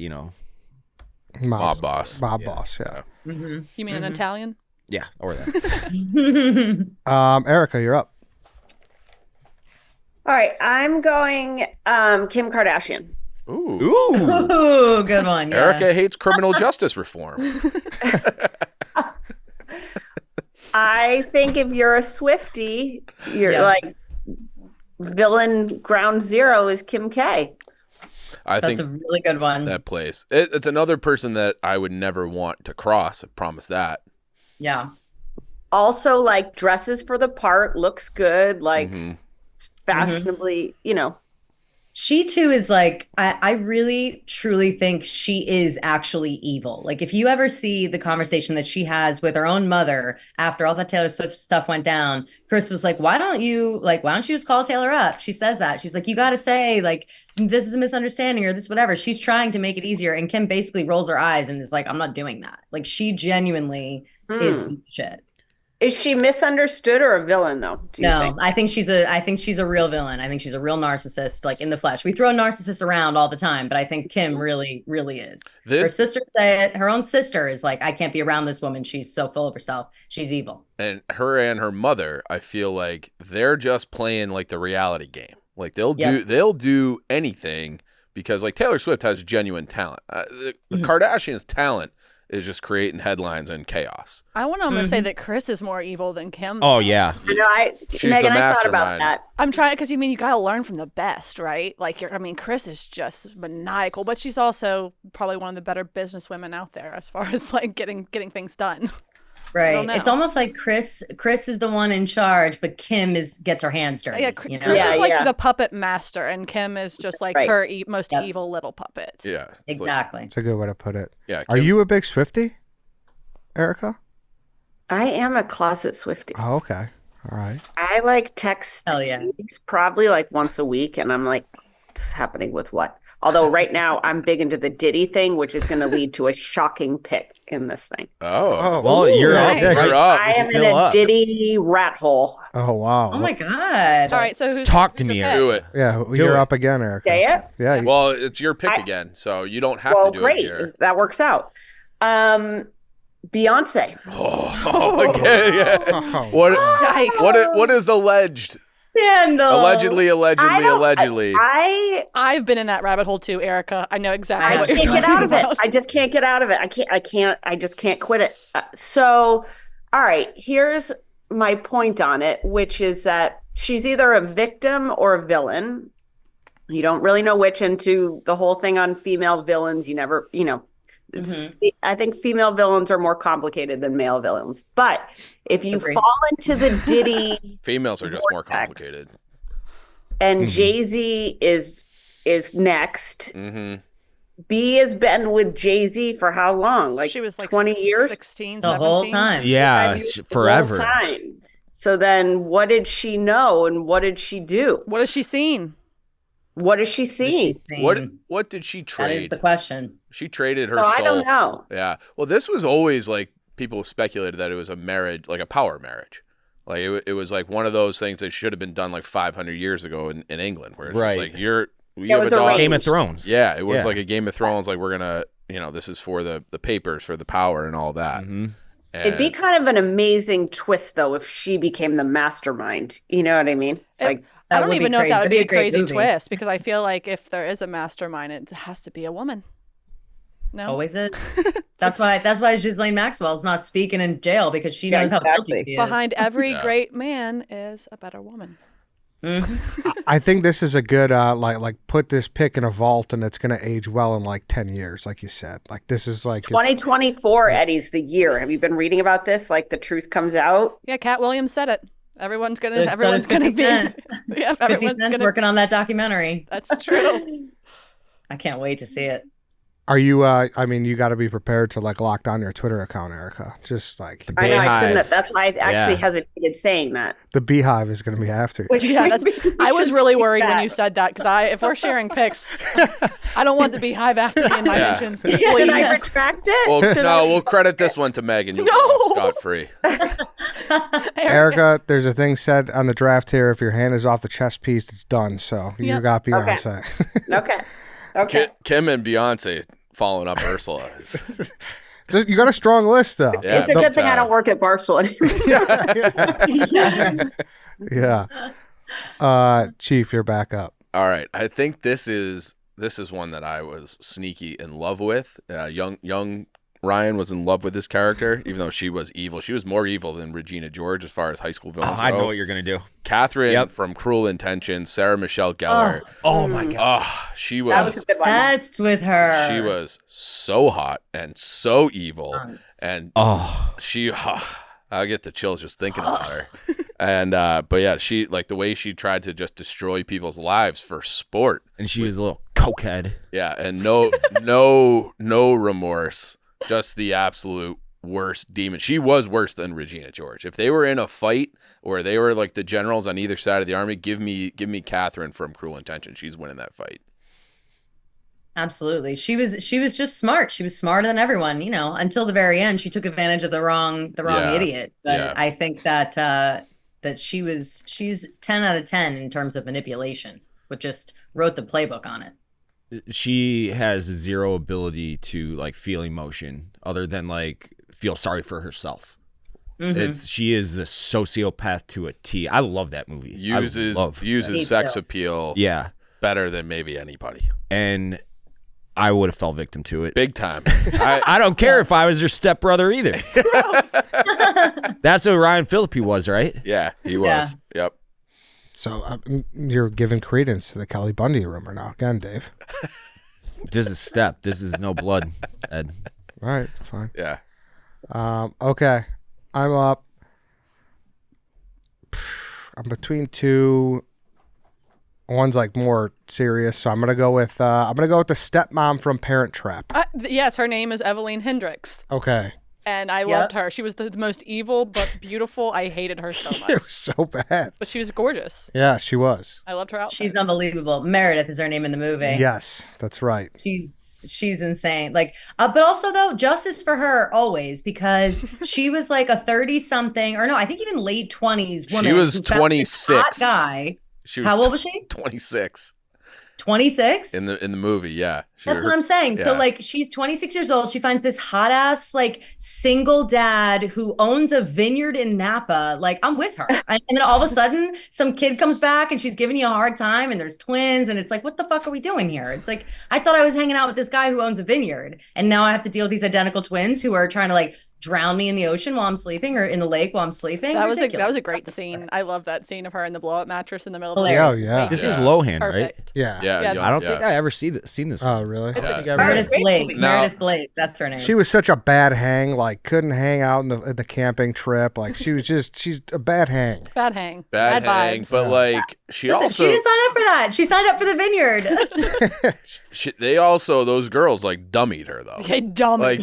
Speaker 3: Mob boss.
Speaker 1: Mob boss. Yeah.
Speaker 6: You mean an Italian?
Speaker 5: yeah, or that.
Speaker 1: Erika, you're up.
Speaker 2: All right, I'm going Kim Kardashian.
Speaker 3: Ooh.
Speaker 4: Ooh, good one. Yes.
Speaker 3: Erika hates criminal justice reform.
Speaker 2: I think if you're a Swiftie, you're like villain ground zero is Kim K.
Speaker 3: I
Speaker 4: That's
Speaker 3: think
Speaker 4: a really good one.
Speaker 3: that plays. It's another person that I would never want to cross. I promise that.
Speaker 4: Yeah.
Speaker 2: Also, like dresses for the part, looks good, like fashionably,
Speaker 4: She too is like, I really truly think she is actually evil. Like if you ever see the conversation that she has with her own mother after all that Taylor Swift stuff went down, Chris was like, why don't you just call Taylor up? She says that. She's like, you got to say like, this is a misunderstanding or this, whatever. She's trying to make it easier. And Kim basically rolls her eyes and is like, I'm not doing that. Like she genuinely is a piece of shit.
Speaker 2: Is she misunderstood or a villain though? Do you think?
Speaker 4: I think she's a real villain. I think she's a real narcissist, like in the flesh. We throw narcissists around all the time, but I think Kim really, really is. Her sisters say it. Her own sister is like, I can't be around this woman. She's so full of herself. She's evil.
Speaker 3: And her mother, I feel like they're just playing like the reality game. Like they'll do anything because like Taylor Swift has genuine talent. The Kardashians' talent is just creating headlines and chaos.
Speaker 6: I want to say that Chris is more evil than Kim.
Speaker 5: Oh, yeah.
Speaker 3: She's
Speaker 2: Megan,
Speaker 3: the
Speaker 2: I thought about
Speaker 3: mastermind.
Speaker 2: that.
Speaker 6: I'm trying because you got to learn from the best, right? Like Chris is just maniacal, but she's also probably one of the better businesswomen out there as far as like getting things done.
Speaker 4: Right. It's almost like Chris is the one in charge, but Kim gets her hands dirty.
Speaker 6: Yeah, Chris is like the puppet master, and Kim is just like her most evil little puppet.
Speaker 3: Yeah.
Speaker 4: Exactly.
Speaker 1: That's a good way to put it.
Speaker 3: Yeah.
Speaker 1: Are you a big Swiftie, Erika?
Speaker 2: I am a closet Swiftie.
Speaker 1: Oh, okay. All right.
Speaker 2: I like text
Speaker 4: Hell yeah.
Speaker 2: Keegs probably like once a week, and I'm like, what's happening with what? Although right now I'm big into the Diddy thing, which is going to lead to a shocking pick in this thing.
Speaker 3: Oh.
Speaker 5: Well, you're up.
Speaker 3: You're up.
Speaker 2: I am in
Speaker 5: still
Speaker 2: a
Speaker 5: up.
Speaker 2: Diddy rat hole.
Speaker 1: Oh, wow.
Speaker 4: Oh my God.
Speaker 6: All right, so
Speaker 5: Talk to
Speaker 6: who's
Speaker 5: me,
Speaker 6: your
Speaker 5: Eric.
Speaker 3: Do
Speaker 6: pick?
Speaker 3: it.
Speaker 1: Yeah,
Speaker 5: Do
Speaker 1: you're
Speaker 5: it.
Speaker 1: up again, Erika.
Speaker 2: Say it?
Speaker 1: Yeah.
Speaker 3: Well, it's your pick again, so you don't have
Speaker 2: Well,
Speaker 3: to do
Speaker 2: great.
Speaker 3: it here.
Speaker 2: That works out. Beyonce.
Speaker 3: Oh, okay, yeah.
Speaker 1: Oh.
Speaker 3: What is alleged?
Speaker 4: Scandal.
Speaker 3: Allegedly.
Speaker 6: I've been in that rabbit hole too, Erica. I know exactly
Speaker 2: I
Speaker 6: what you're
Speaker 2: can't get
Speaker 6: talking
Speaker 2: out of it.
Speaker 6: about.
Speaker 2: I just can't get out of it. I just can't quit it. So, all right, here's my point on it, which is that she's either a victim or a villain. You don't really know which. Into the whole thing on female villains, you never, I think female villains are more complicated than male villains. But if you
Speaker 4: Agreed.
Speaker 2: fall into the Diddy
Speaker 3: Females are just more
Speaker 2: vortex,
Speaker 3: complicated.
Speaker 2: and Jay-Z is next.
Speaker 3: Mm-hmm.
Speaker 2: B has been with Jay-Z for how long? Like
Speaker 6: she was like
Speaker 2: 20 years?
Speaker 6: 16,
Speaker 4: The
Speaker 6: 17.
Speaker 4: whole time.
Speaker 5: Yeah,
Speaker 2: The whole
Speaker 5: forever.
Speaker 2: time. So then what did she know and what did she do?
Speaker 6: What has she seen?
Speaker 2: What is she seeing?
Speaker 3: What did she
Speaker 4: That
Speaker 3: trade?
Speaker 4: is the question.
Speaker 3: She traded her
Speaker 2: So
Speaker 3: soul.
Speaker 2: I don't know.
Speaker 3: Yeah. Well, this was always like people speculated that it was a marriage, like a power marriage. Like it was like one of those things that should have been done like 500 years ago in England, where it's just like you have
Speaker 2: was
Speaker 3: a daughter.
Speaker 2: arranged.
Speaker 5: Game of Thrones.
Speaker 3: Yeah, it was like a Game of Thrones. Like we're gonna, this is for the papers, for the power and all that.
Speaker 5: Mm-hmm.
Speaker 2: It'd be kind of an amazing twist, though, if she became the mastermind. You know what I mean? Like,
Speaker 6: I
Speaker 4: That
Speaker 6: don't
Speaker 4: would be
Speaker 6: even know if
Speaker 4: crazy.
Speaker 6: that would
Speaker 4: That'd
Speaker 6: be
Speaker 4: be
Speaker 6: a
Speaker 4: a great
Speaker 6: crazy
Speaker 4: movie.
Speaker 6: twist, because I feel like if there is a mastermind, it has to be a woman. No,
Speaker 4: Always is. That's why Ghislaine Maxwell's not speaking in jail, because she
Speaker 2: Yeah,
Speaker 4: knows how
Speaker 2: exactly.
Speaker 4: guilty she is.
Speaker 6: behind every
Speaker 3: Yeah.
Speaker 6: great man is a better woman.
Speaker 1: I think this is a good like put this pick in a vault and it's gonna age well in like 10 years, like you said. Like this is like
Speaker 2: 2024, Eddie's the year. Have you been reading about this? Like, the truth comes out.
Speaker 6: Yeah, Cat Williams said it. Everyone's gonna.
Speaker 4: So does
Speaker 6: Everyone's gonna
Speaker 4: 50
Speaker 6: be.
Speaker 4: Cent.
Speaker 6: Yeah,
Speaker 4: 50
Speaker 6: everyone's
Speaker 4: Cent's
Speaker 6: gonna.
Speaker 4: working on that documentary.
Speaker 6: That's true.
Speaker 4: I can't wait to see it.
Speaker 1: Are you I mean you gotta be prepared to like lock down your Twitter account, Erica. Just like
Speaker 2: I know I shouldn't
Speaker 5: Beehive.
Speaker 2: have. That's why I actually
Speaker 5: Yeah.
Speaker 2: hesitated saying that.
Speaker 1: the beehive is gonna be after you.
Speaker 2: Which
Speaker 6: Yeah,
Speaker 2: makes
Speaker 6: that's,
Speaker 2: me-
Speaker 6: I was
Speaker 2: should
Speaker 6: really
Speaker 2: take
Speaker 6: worried when
Speaker 2: that.
Speaker 6: you said that, because if we're sharing pics, I don't want the beehive after me in my
Speaker 3: Yeah.
Speaker 6: mentions.
Speaker 2: Can I
Speaker 6: Please.
Speaker 2: retract it?
Speaker 3: Well,
Speaker 2: Should I-
Speaker 3: no, we'll credit this one to Megan. You'll
Speaker 6: No.
Speaker 3: go scot free.
Speaker 1: Erica, there's a thing said on the draft here. If your hand is off the chess piece, it's done. So you
Speaker 6: Yep.
Speaker 1: got Beyonce.
Speaker 2: Okay. Okay.
Speaker 3: Kim and Beyonce following up Ursula.
Speaker 1: So you got a strong list though.
Speaker 3: Yeah,
Speaker 2: It's a good thing I don't work at Barstool anymore.
Speaker 1: Chief, you're back up.
Speaker 3: All right, I think this is one that I was sneaky in love with. Young Ryan was in love with this character, even though she was evil. She was more evil than Regina George as far as high school villains
Speaker 5: I
Speaker 3: go.
Speaker 5: know what you're gonna do.
Speaker 3: Catherine from Cruel Intentions, Sarah Michelle Gellar.
Speaker 5: Oh my god.
Speaker 3: She
Speaker 2: That was
Speaker 3: was
Speaker 2: a good one.
Speaker 4: Obsessed with her.
Speaker 3: she was so hot and so evil, and she. I get the chills just thinking about her. And but yeah, she like the way she tried to just destroy people's lives for sport.
Speaker 5: And she was a little cokehead.
Speaker 3: Yeah, and no remorse, just the absolute worst demon. She was worse than Regina George. If they were in a fight or they were like the generals on either side of the army, give me Catherine from Cruel Intentions. She's winning that fight.
Speaker 4: Absolutely. She was just smart. She was smarter than everyone, until the very end. She took advantage of the wrong
Speaker 3: Yeah.
Speaker 4: idiot. But
Speaker 3: Yeah.
Speaker 4: I think that she's 10 out of 10 in terms of manipulation, but just wrote the playbook on it.
Speaker 5: She has zero ability to like feel emotion other than like feel sorry for herself.
Speaker 4: Mhm.
Speaker 5: She is a sociopath to a T. I love that movie.
Speaker 3: Uses
Speaker 4: Me
Speaker 3: sex
Speaker 4: too.
Speaker 3: appeal
Speaker 5: Yeah.
Speaker 3: better than maybe anybody.
Speaker 5: And I would have fell victim to it.
Speaker 3: Big time.
Speaker 5: I don't care if I was her stepbrother either. That's what Ryan Phillippe was, right?
Speaker 3: Yeah, he was. Yep.
Speaker 1: So you're giving credence to the Kelly Bundy rumor now again, Dave.
Speaker 5: This is step. This is no blood, Ed.
Speaker 1: All right, fine.
Speaker 3: Yeah.
Speaker 1: Okay, I'm up. I'm between two. One's like more serious, so I'm gonna go with the stepmom from Parent Trap.
Speaker 6: Yes, her name is Eveline Hendricks,
Speaker 1: Okay,
Speaker 6: and I loved her. She was the most evil but beautiful. I hated her so
Speaker 1: it
Speaker 6: much,
Speaker 1: was so bad.
Speaker 6: but she was gorgeous.
Speaker 1: Yeah, she was.
Speaker 6: I loved her outfits.
Speaker 4: She's unbelievable. Meredith is her name in the movie.
Speaker 1: Yes, that's right.
Speaker 4: She's insane. Like, but also though, justice for her always, because she was like a 30-something, or no, I think even late 20s woman.
Speaker 3: She was
Speaker 4: who found this
Speaker 3: 26.
Speaker 4: hot guy.
Speaker 3: She was
Speaker 4: How old was she?
Speaker 3: 26.
Speaker 4: 26
Speaker 3: in the movie. Yeah,
Speaker 4: that's what I'm saying. So
Speaker 3: yeah.
Speaker 4: like she's 26 years old. She finds this hot ass like single dad who owns a vineyard in Napa. Like I'm with her. And then all of a sudden some kid comes back and she's giving you a hard time and there's twins and it's like, what the fuck are we doing here? It's like, I thought I was hanging out with this guy who owns a vineyard and now I have to deal with these identical twins who are trying to like drown me in the ocean while I'm sleeping or in the lake while I'm sleeping.
Speaker 6: That was a great scene. I love that scene of her in the blow up mattress in the middle of the
Speaker 1: Yeah, yeah.
Speaker 5: This is Lohan,
Speaker 6: Perfect.
Speaker 5: right?
Speaker 1: Yeah.
Speaker 5: I don't think I ever seen this.
Speaker 1: Oh, really?
Speaker 5: I think I
Speaker 4: Meredith
Speaker 5: ever-
Speaker 4: Blake.
Speaker 3: Now-
Speaker 4: Meredith Blake. That's her name.
Speaker 1: She was such a bad hang, like couldn't hang out in the camping trip. Like she's a bad hang.
Speaker 6: Bad hang.
Speaker 3: bad hang,
Speaker 6: vibes.
Speaker 3: but like she
Speaker 4: Listen,
Speaker 3: also
Speaker 4: she didn't sign up for that. She signed up for the vineyard.
Speaker 3: they also those girls like dummied her though.
Speaker 6: Okay, dumb.
Speaker 3: Like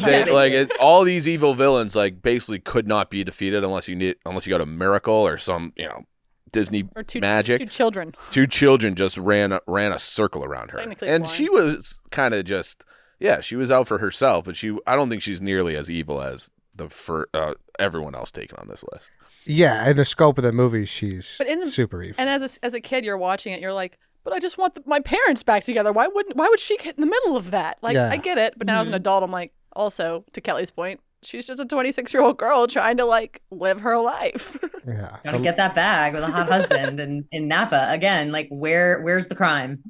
Speaker 3: all these evil villains like basically could not be defeated unless you got a miracle or some Disney
Speaker 6: or
Speaker 3: magic.
Speaker 6: Two children.
Speaker 3: Two children just ran a circle around her,
Speaker 6: Technically
Speaker 3: and
Speaker 6: blind.
Speaker 3: she was kind of just she was out for herself, but I don't think she's nearly as evil as everyone else taken on this list.
Speaker 1: Yeah, in the scope of the movie, she's super evil.
Speaker 6: And as a kid, you're watching it, you're like, but I just want my parents back together. Why would she get in the middle of that? Like,
Speaker 1: Yeah.
Speaker 6: I get it, but now as an adult, I'm like, also to Kelly's point, she's just a 26-year-old girl trying to like live her life.
Speaker 1: Yeah,
Speaker 4: Gotta get that bag with a hot husband in Napa. Again, like where's the crime?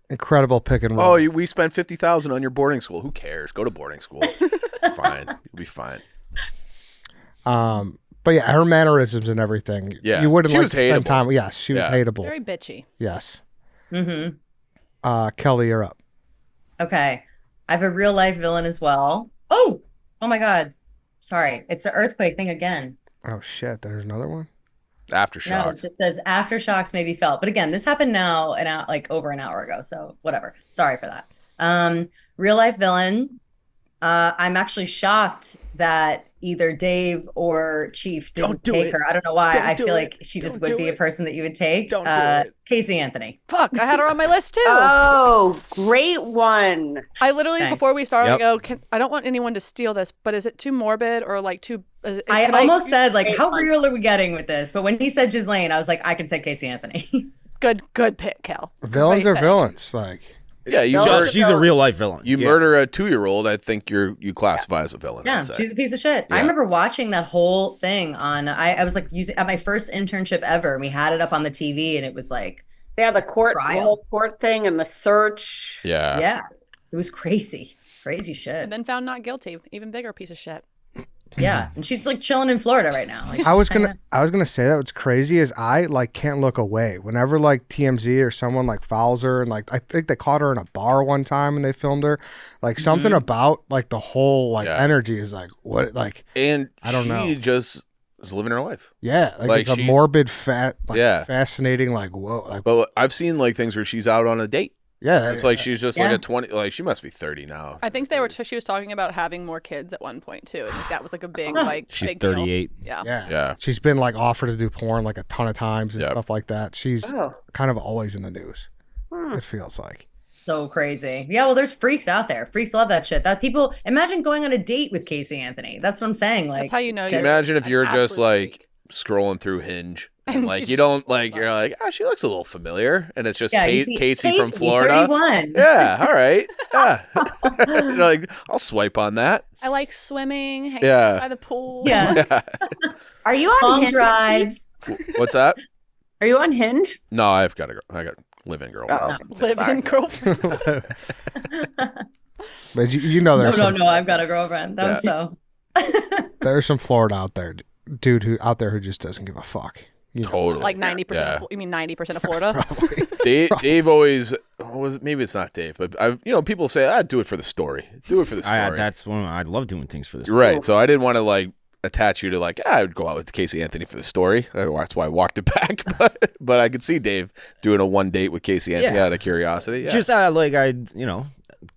Speaker 1: incredible pick and roll.
Speaker 3: Oh, we spent $50,000 on your boarding school. Who cares? Go to boarding school. It's fine. You'll be fine.
Speaker 1: But yeah, her mannerisms and everything.
Speaker 3: Yeah.
Speaker 1: You wouldn't
Speaker 3: She
Speaker 1: like
Speaker 3: was
Speaker 1: to spend
Speaker 3: hateable.
Speaker 1: time. Yes, she was
Speaker 3: Yeah.
Speaker 1: hateable.
Speaker 6: Very bitchy.
Speaker 1: Yes.
Speaker 4: Mm-hmm.
Speaker 1: Kelly, you're up.
Speaker 4: Okay. I have a real life villain as well. Oh my God. Sorry. It's the earthquake thing again.
Speaker 1: Oh shit, there's another one.
Speaker 4: No,
Speaker 3: Aftershock.
Speaker 4: it just says aftershocks may be felt. But again, this happened now like over an hour ago. So whatever. Sorry for that. Real life villain. I'm actually shocked that either Dave or Chief didn't take her. I don't know why. I feel like she just would be a person that you would take.
Speaker 3: Don't do it.
Speaker 4: Casey Anthony.
Speaker 6: Fuck, I had her on my list too.
Speaker 2: Oh, great one.
Speaker 6: I literally,
Speaker 4: Okay.
Speaker 6: before we started,
Speaker 5: Yep.
Speaker 6: I go, I don't want anyone to steal this, but is it too morbid or like too...
Speaker 4: I almost said, like,
Speaker 2: Great
Speaker 4: how
Speaker 2: one.
Speaker 4: real are we getting with this? But when he said Ghislaine, I was like, I can say Casey Anthony.
Speaker 6: Good pick, Kel.
Speaker 1: Villains
Speaker 6: Great
Speaker 1: are
Speaker 6: pick.
Speaker 1: villains. Like,
Speaker 3: Yeah, you
Speaker 2: No,
Speaker 3: murder,
Speaker 5: She's a real life villain.
Speaker 3: you murder a 2-year-old. I think you classify as a villain.
Speaker 4: Yeah,
Speaker 3: I'd say.
Speaker 4: she's a piece of shit.
Speaker 3: Yeah.
Speaker 4: I remember watching that whole thing on, I was like using at my first internship ever. And we had it up on the TV and it was like,
Speaker 2: Yeah, the
Speaker 4: Trial.
Speaker 2: whole court thing and the search.
Speaker 3: Yeah.
Speaker 4: yeah, it was crazy shit.
Speaker 6: And then found not guilty. Even bigger piece of shit.
Speaker 4: Yeah, and she's like chilling in Florida right now. Like,
Speaker 1: I was gonna say that what's crazy is I like can't look away whenever like TMZ or someone like follows her and like I think they caught her in a bar one time and they filmed her. Like something about like the whole like
Speaker 3: Yeah.
Speaker 1: energy is like what like
Speaker 3: And
Speaker 1: I don't know.
Speaker 3: she just is living her life.
Speaker 1: yeah like it's a
Speaker 3: she-
Speaker 1: morbid
Speaker 3: Yeah.
Speaker 1: fascinating like whoa like
Speaker 3: But I've seen like things where she's out on a date.
Speaker 1: yeah
Speaker 3: It's like she's just like
Speaker 4: Yeah.
Speaker 3: a 20. Like she must be 30 now.
Speaker 6: I think she was talking about having more kids at one point too. And like, that was like a big like
Speaker 5: She's
Speaker 6: big deal.
Speaker 5: 38.
Speaker 6: Yeah.
Speaker 3: Yeah.
Speaker 1: she's been like offered to do porn like a ton of times and
Speaker 3: Yep.
Speaker 1: stuff like that. She's
Speaker 2: Oh.
Speaker 1: kind of always in the news. It feels like.
Speaker 4: so crazy. Yeah, well, there's freaks out there. Freaks love that shit. That people imagine going on a date with Casey Anthony. That's what I'm saying. Like,
Speaker 6: That's how you know.
Speaker 3: Can you
Speaker 6: you're
Speaker 3: imagine if
Speaker 6: an
Speaker 3: you're just
Speaker 6: absolute
Speaker 3: like
Speaker 6: freak.
Speaker 3: scrolling through Hinge and
Speaker 6: And
Speaker 3: like
Speaker 6: she's
Speaker 3: you don't like you're like she looks a little familiar and it's just
Speaker 4: yeah, you see
Speaker 3: Casey from Florida.
Speaker 4: 31.
Speaker 3: Yeah, all right. Yeah. You're like I'll swipe on that.
Speaker 6: I like swimming, hanging
Speaker 3: Yeah.
Speaker 6: out by the pool.
Speaker 4: Yeah.
Speaker 3: Yeah.
Speaker 2: Are you on
Speaker 4: Long
Speaker 2: Hinge?
Speaker 4: drives.
Speaker 3: What's that?
Speaker 2: Are you on Hinge?
Speaker 3: No, I got live-in girlfriend.
Speaker 2: Oh.
Speaker 6: Live-in girlfriend.
Speaker 1: But you know there's some
Speaker 4: No, I've got a girlfriend. That was so.
Speaker 1: there's some Florida out there dude who just doesn't give a fuck. You know?
Speaker 3: Totally.
Speaker 6: Like 90%.
Speaker 3: Yeah.
Speaker 6: You mean 90% of Florida?
Speaker 3: Dave always maybe it's not Dave, but people say I do it for the story. Do it for the story.
Speaker 5: That's when I love doing things for this.
Speaker 3: Right. So I didn't want to like attach you to like I would go out with Casey Anthony for the story. That's why I walked it back. But I could see Dave doing a one date with Casey Anthony out of curiosity. Yeah.
Speaker 5: Just like I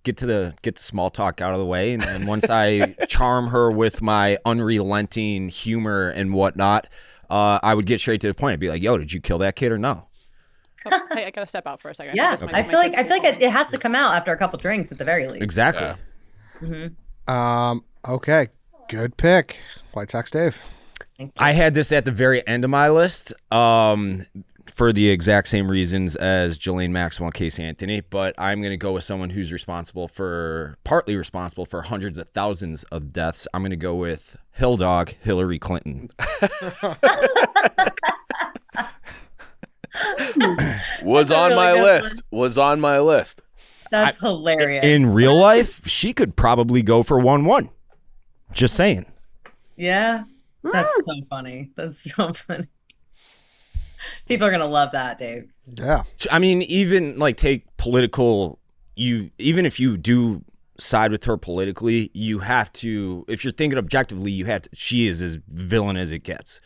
Speaker 5: get the small talk out of the way, and then once I charm her with my unrelenting humor and whatnot, I would get straight to the point. I'd be like, "Yo, did you kill that kid or no?"
Speaker 6: Oh, hey, I gotta step out for a second.
Speaker 4: Yeah,
Speaker 6: This might
Speaker 4: I
Speaker 6: be
Speaker 4: feel
Speaker 6: my
Speaker 4: like
Speaker 6: kid's school.
Speaker 4: it has to come out after a couple drinks at the very least.
Speaker 5: Exactly.
Speaker 3: Yeah.
Speaker 1: Okay, good pick. White Sox Dave.
Speaker 4: Thank you.
Speaker 5: I had this at the very end of my list for the exact same reasons as Ghislaine Maxwell and Casey Anthony, but I'm going to go with someone who's partly responsible for hundreds of thousands of deaths. I'm going to go with Hill Dog Hillary Clinton.
Speaker 3: Was on my list.
Speaker 4: That's hilarious.
Speaker 5: In real life, she could probably go for 1-1. Just saying.
Speaker 4: Yeah. That's so funny. That's so funny. People are going to love that, Dave.
Speaker 1: Yeah.
Speaker 5: I mean, even like take political, even if you do side with her politically, you have to, if you're thinking objectively, she is as villain as it gets.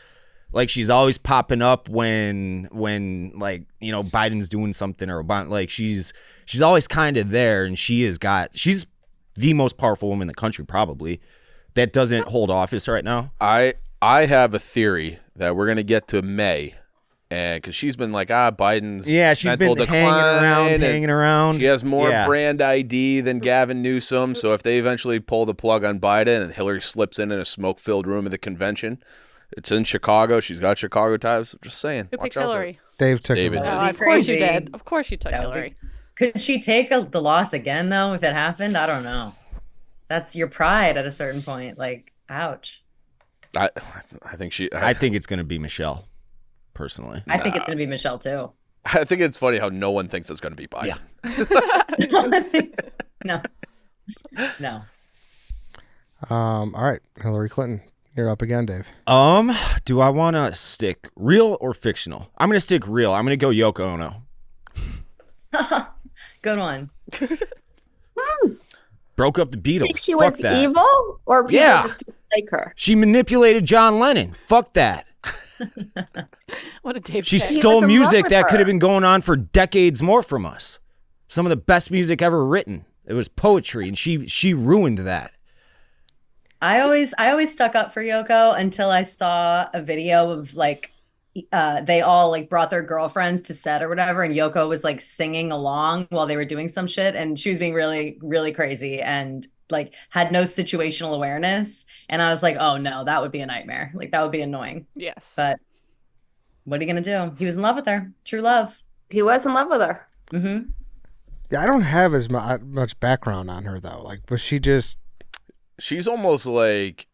Speaker 5: Like, she's always popping up when like, you know, Biden's doing something, or like she's always kind of there, and she's the most powerful woman in the country probably that doesn't hold office right now.
Speaker 3: I have a theory that we're going to get to May. And because she's been like, Biden's
Speaker 5: she's been hanging around.
Speaker 3: She has more brand ID than Gavin Newsom. So if they eventually pull the plug on Biden and Hillary slips in a smoke-filled room at the convention, it's in Chicago. She's got Chicago ties. I'm just saying.
Speaker 6: Who picked Hillary?
Speaker 1: Dave took
Speaker 3: David.
Speaker 1: Hillary.
Speaker 6: Oh, of course you did. Of course you took Hillary.
Speaker 4: Could she take the loss again, though, if it happened? I don't know. That's your pride at a certain point. Like, ouch.
Speaker 3: I think
Speaker 5: I think it's going to be Michelle. Personally,
Speaker 4: I think it's gonna be Michelle too.
Speaker 3: I think it's funny how no one thinks it's gonna be Biden.
Speaker 4: Yeah. No.
Speaker 1: All right, Hillary Clinton, you're up again, Dave.
Speaker 5: Do I want to stick real or fictional? I'm gonna stick real. I'm gonna go Yoko Ono.
Speaker 4: Good one.
Speaker 5: Broke up the Beatles.
Speaker 2: Think she
Speaker 5: Fuck
Speaker 2: was
Speaker 5: that.
Speaker 2: evil, or people just didn't like her?
Speaker 5: She manipulated John Lennon. Fuck that.
Speaker 6: What a Dave.
Speaker 5: She
Speaker 6: pick.
Speaker 5: stole
Speaker 2: was in love
Speaker 5: music
Speaker 2: with
Speaker 5: that
Speaker 2: her.
Speaker 5: could have been going on for decades more from us. Some of the best music ever written. It was poetry, and she ruined that.
Speaker 4: I always stuck up for Yoko until I saw a video of like they all like brought their girlfriends to set or whatever, and Yoko was like singing along while they were doing some shit, and she was being really, really crazy and like had no situational awareness. And I was like, oh no, that would be a nightmare. Like, that would be annoying.
Speaker 6: Yes.
Speaker 4: But what are you gonna do? He was in love with her. True love.
Speaker 2: He was in love with her.
Speaker 4: Mm-hmm.
Speaker 1: Yeah, I don't have as much background on her though. Like, was she just?
Speaker 3: She's almost like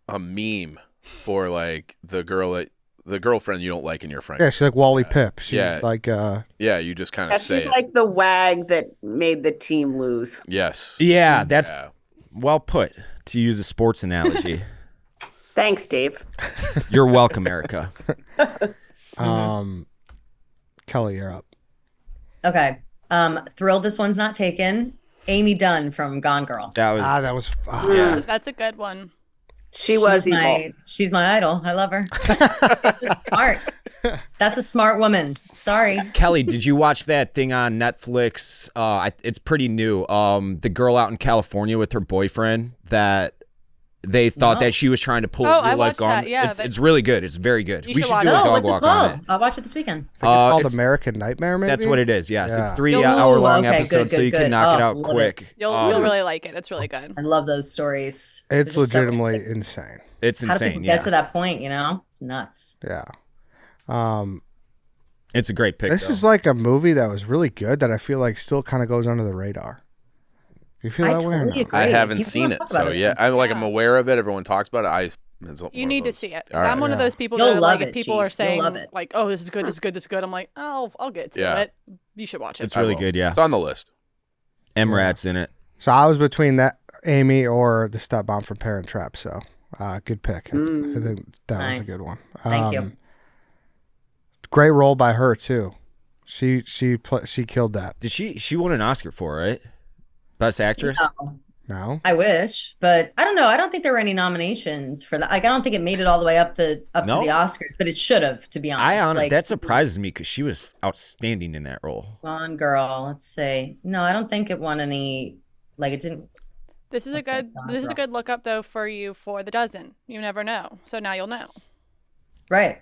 Speaker 3: a meme for like the girlfriend you don't like in your friend.
Speaker 1: Yeah, she's like Wally Pipp. She's
Speaker 3: Yeah.
Speaker 1: like
Speaker 3: Yeah, you just kind of say
Speaker 2: She's
Speaker 3: it.
Speaker 2: like the wag that made the team lose.
Speaker 3: Yes.
Speaker 5: Yeah, that's well put, to use a sports analogy.
Speaker 2: Thanks, Dave.
Speaker 5: You're welcome, Erika.
Speaker 1: Kelly, you're up.
Speaker 4: Okay. Thrilled this one's not taken. Amy Dunn from Gone Girl.
Speaker 1: That was
Speaker 6: That's a good one.
Speaker 2: She was evil.
Speaker 4: She's my idol. I love her. She's smart. That's a smart woman. Sorry.
Speaker 5: Kelly, did you watch that thing on Netflix? It's pretty new. The girl out in California with her boyfriend that they thought that she was trying to pull
Speaker 6: I
Speaker 5: real life
Speaker 6: watched
Speaker 5: Gone.
Speaker 6: that, yeah,
Speaker 5: it's really good. It's very good.
Speaker 6: You
Speaker 5: We
Speaker 6: should
Speaker 5: should
Speaker 6: watch
Speaker 5: do
Speaker 6: it.
Speaker 5: a
Speaker 4: Oh,
Speaker 5: dog
Speaker 4: what's it
Speaker 5: walk on
Speaker 4: called?
Speaker 5: it.
Speaker 4: I'll watch it this weekend.
Speaker 1: I think it's called
Speaker 5: it's-
Speaker 1: American Nightmare. Maybe
Speaker 5: That's what it is. Yes,
Speaker 1: Yeah.
Speaker 5: it's 3
Speaker 4: Ooh,
Speaker 5: hour-long
Speaker 4: okay,
Speaker 5: episodes, so
Speaker 4: good,
Speaker 5: you can
Speaker 4: good.
Speaker 5: knock it
Speaker 4: Oh,
Speaker 5: out
Speaker 4: love
Speaker 5: quick.
Speaker 6: You'll really like it. It's really good.
Speaker 4: I love those stories.
Speaker 1: It's
Speaker 4: They're just so
Speaker 1: legitimately
Speaker 4: good.
Speaker 1: insane.
Speaker 5: It's
Speaker 4: How do
Speaker 5: insane.
Speaker 4: people
Speaker 5: Yeah,
Speaker 4: get to that point? You know, it's nuts.
Speaker 1: Yeah.
Speaker 5: it's a great pick.
Speaker 1: This
Speaker 5: though.
Speaker 1: is like a movie that was really good that I feel like still kind of goes under the radar. Do you feel
Speaker 4: I
Speaker 1: that way or
Speaker 4: totally
Speaker 1: no?
Speaker 4: agree.
Speaker 3: I haven't
Speaker 4: People
Speaker 3: seen
Speaker 4: don't
Speaker 3: it,
Speaker 4: talk about
Speaker 3: so
Speaker 4: it.
Speaker 3: yeah, I'm aware of it. Everyone talks about it.
Speaker 6: You need to see it.
Speaker 3: All right.
Speaker 6: I'm one of
Speaker 1: Yeah.
Speaker 6: those people
Speaker 4: You'll
Speaker 6: that are
Speaker 4: love
Speaker 6: like, if
Speaker 4: it,
Speaker 6: people
Speaker 4: Chief.
Speaker 6: are
Speaker 4: You'll
Speaker 6: saying
Speaker 4: love it.
Speaker 6: like, oh, this is good, this is good, this is good. I'm like, oh, I'll get to
Speaker 3: Yeah.
Speaker 6: it. You should watch it.
Speaker 5: It's really
Speaker 3: will.
Speaker 5: good. Yeah,
Speaker 3: It's on the list.
Speaker 5: M-Rat's in it.
Speaker 1: So I was between that Amy or the stepmom from Parent Trap. So good pick. I think that was
Speaker 4: Nice.
Speaker 1: a good one.
Speaker 4: Thank you.
Speaker 1: Great role by her too. She killed that.
Speaker 5: Did she won an Oscar for it, right? Best actress.
Speaker 4: No,
Speaker 1: No.
Speaker 4: I wish, but I don't know. I don't think there were any nominations for that. Like, I don't think it made it all the way up to the Oscars, but it should have, to be honest. Like,
Speaker 5: that surprises me because she was outstanding in that role.
Speaker 4: Gone Girl. Let's see. No, I don't think it won any. Like, it didn't.
Speaker 6: This is a good look up though for you for the dozen. You never know. So now you'll know.
Speaker 4: Right.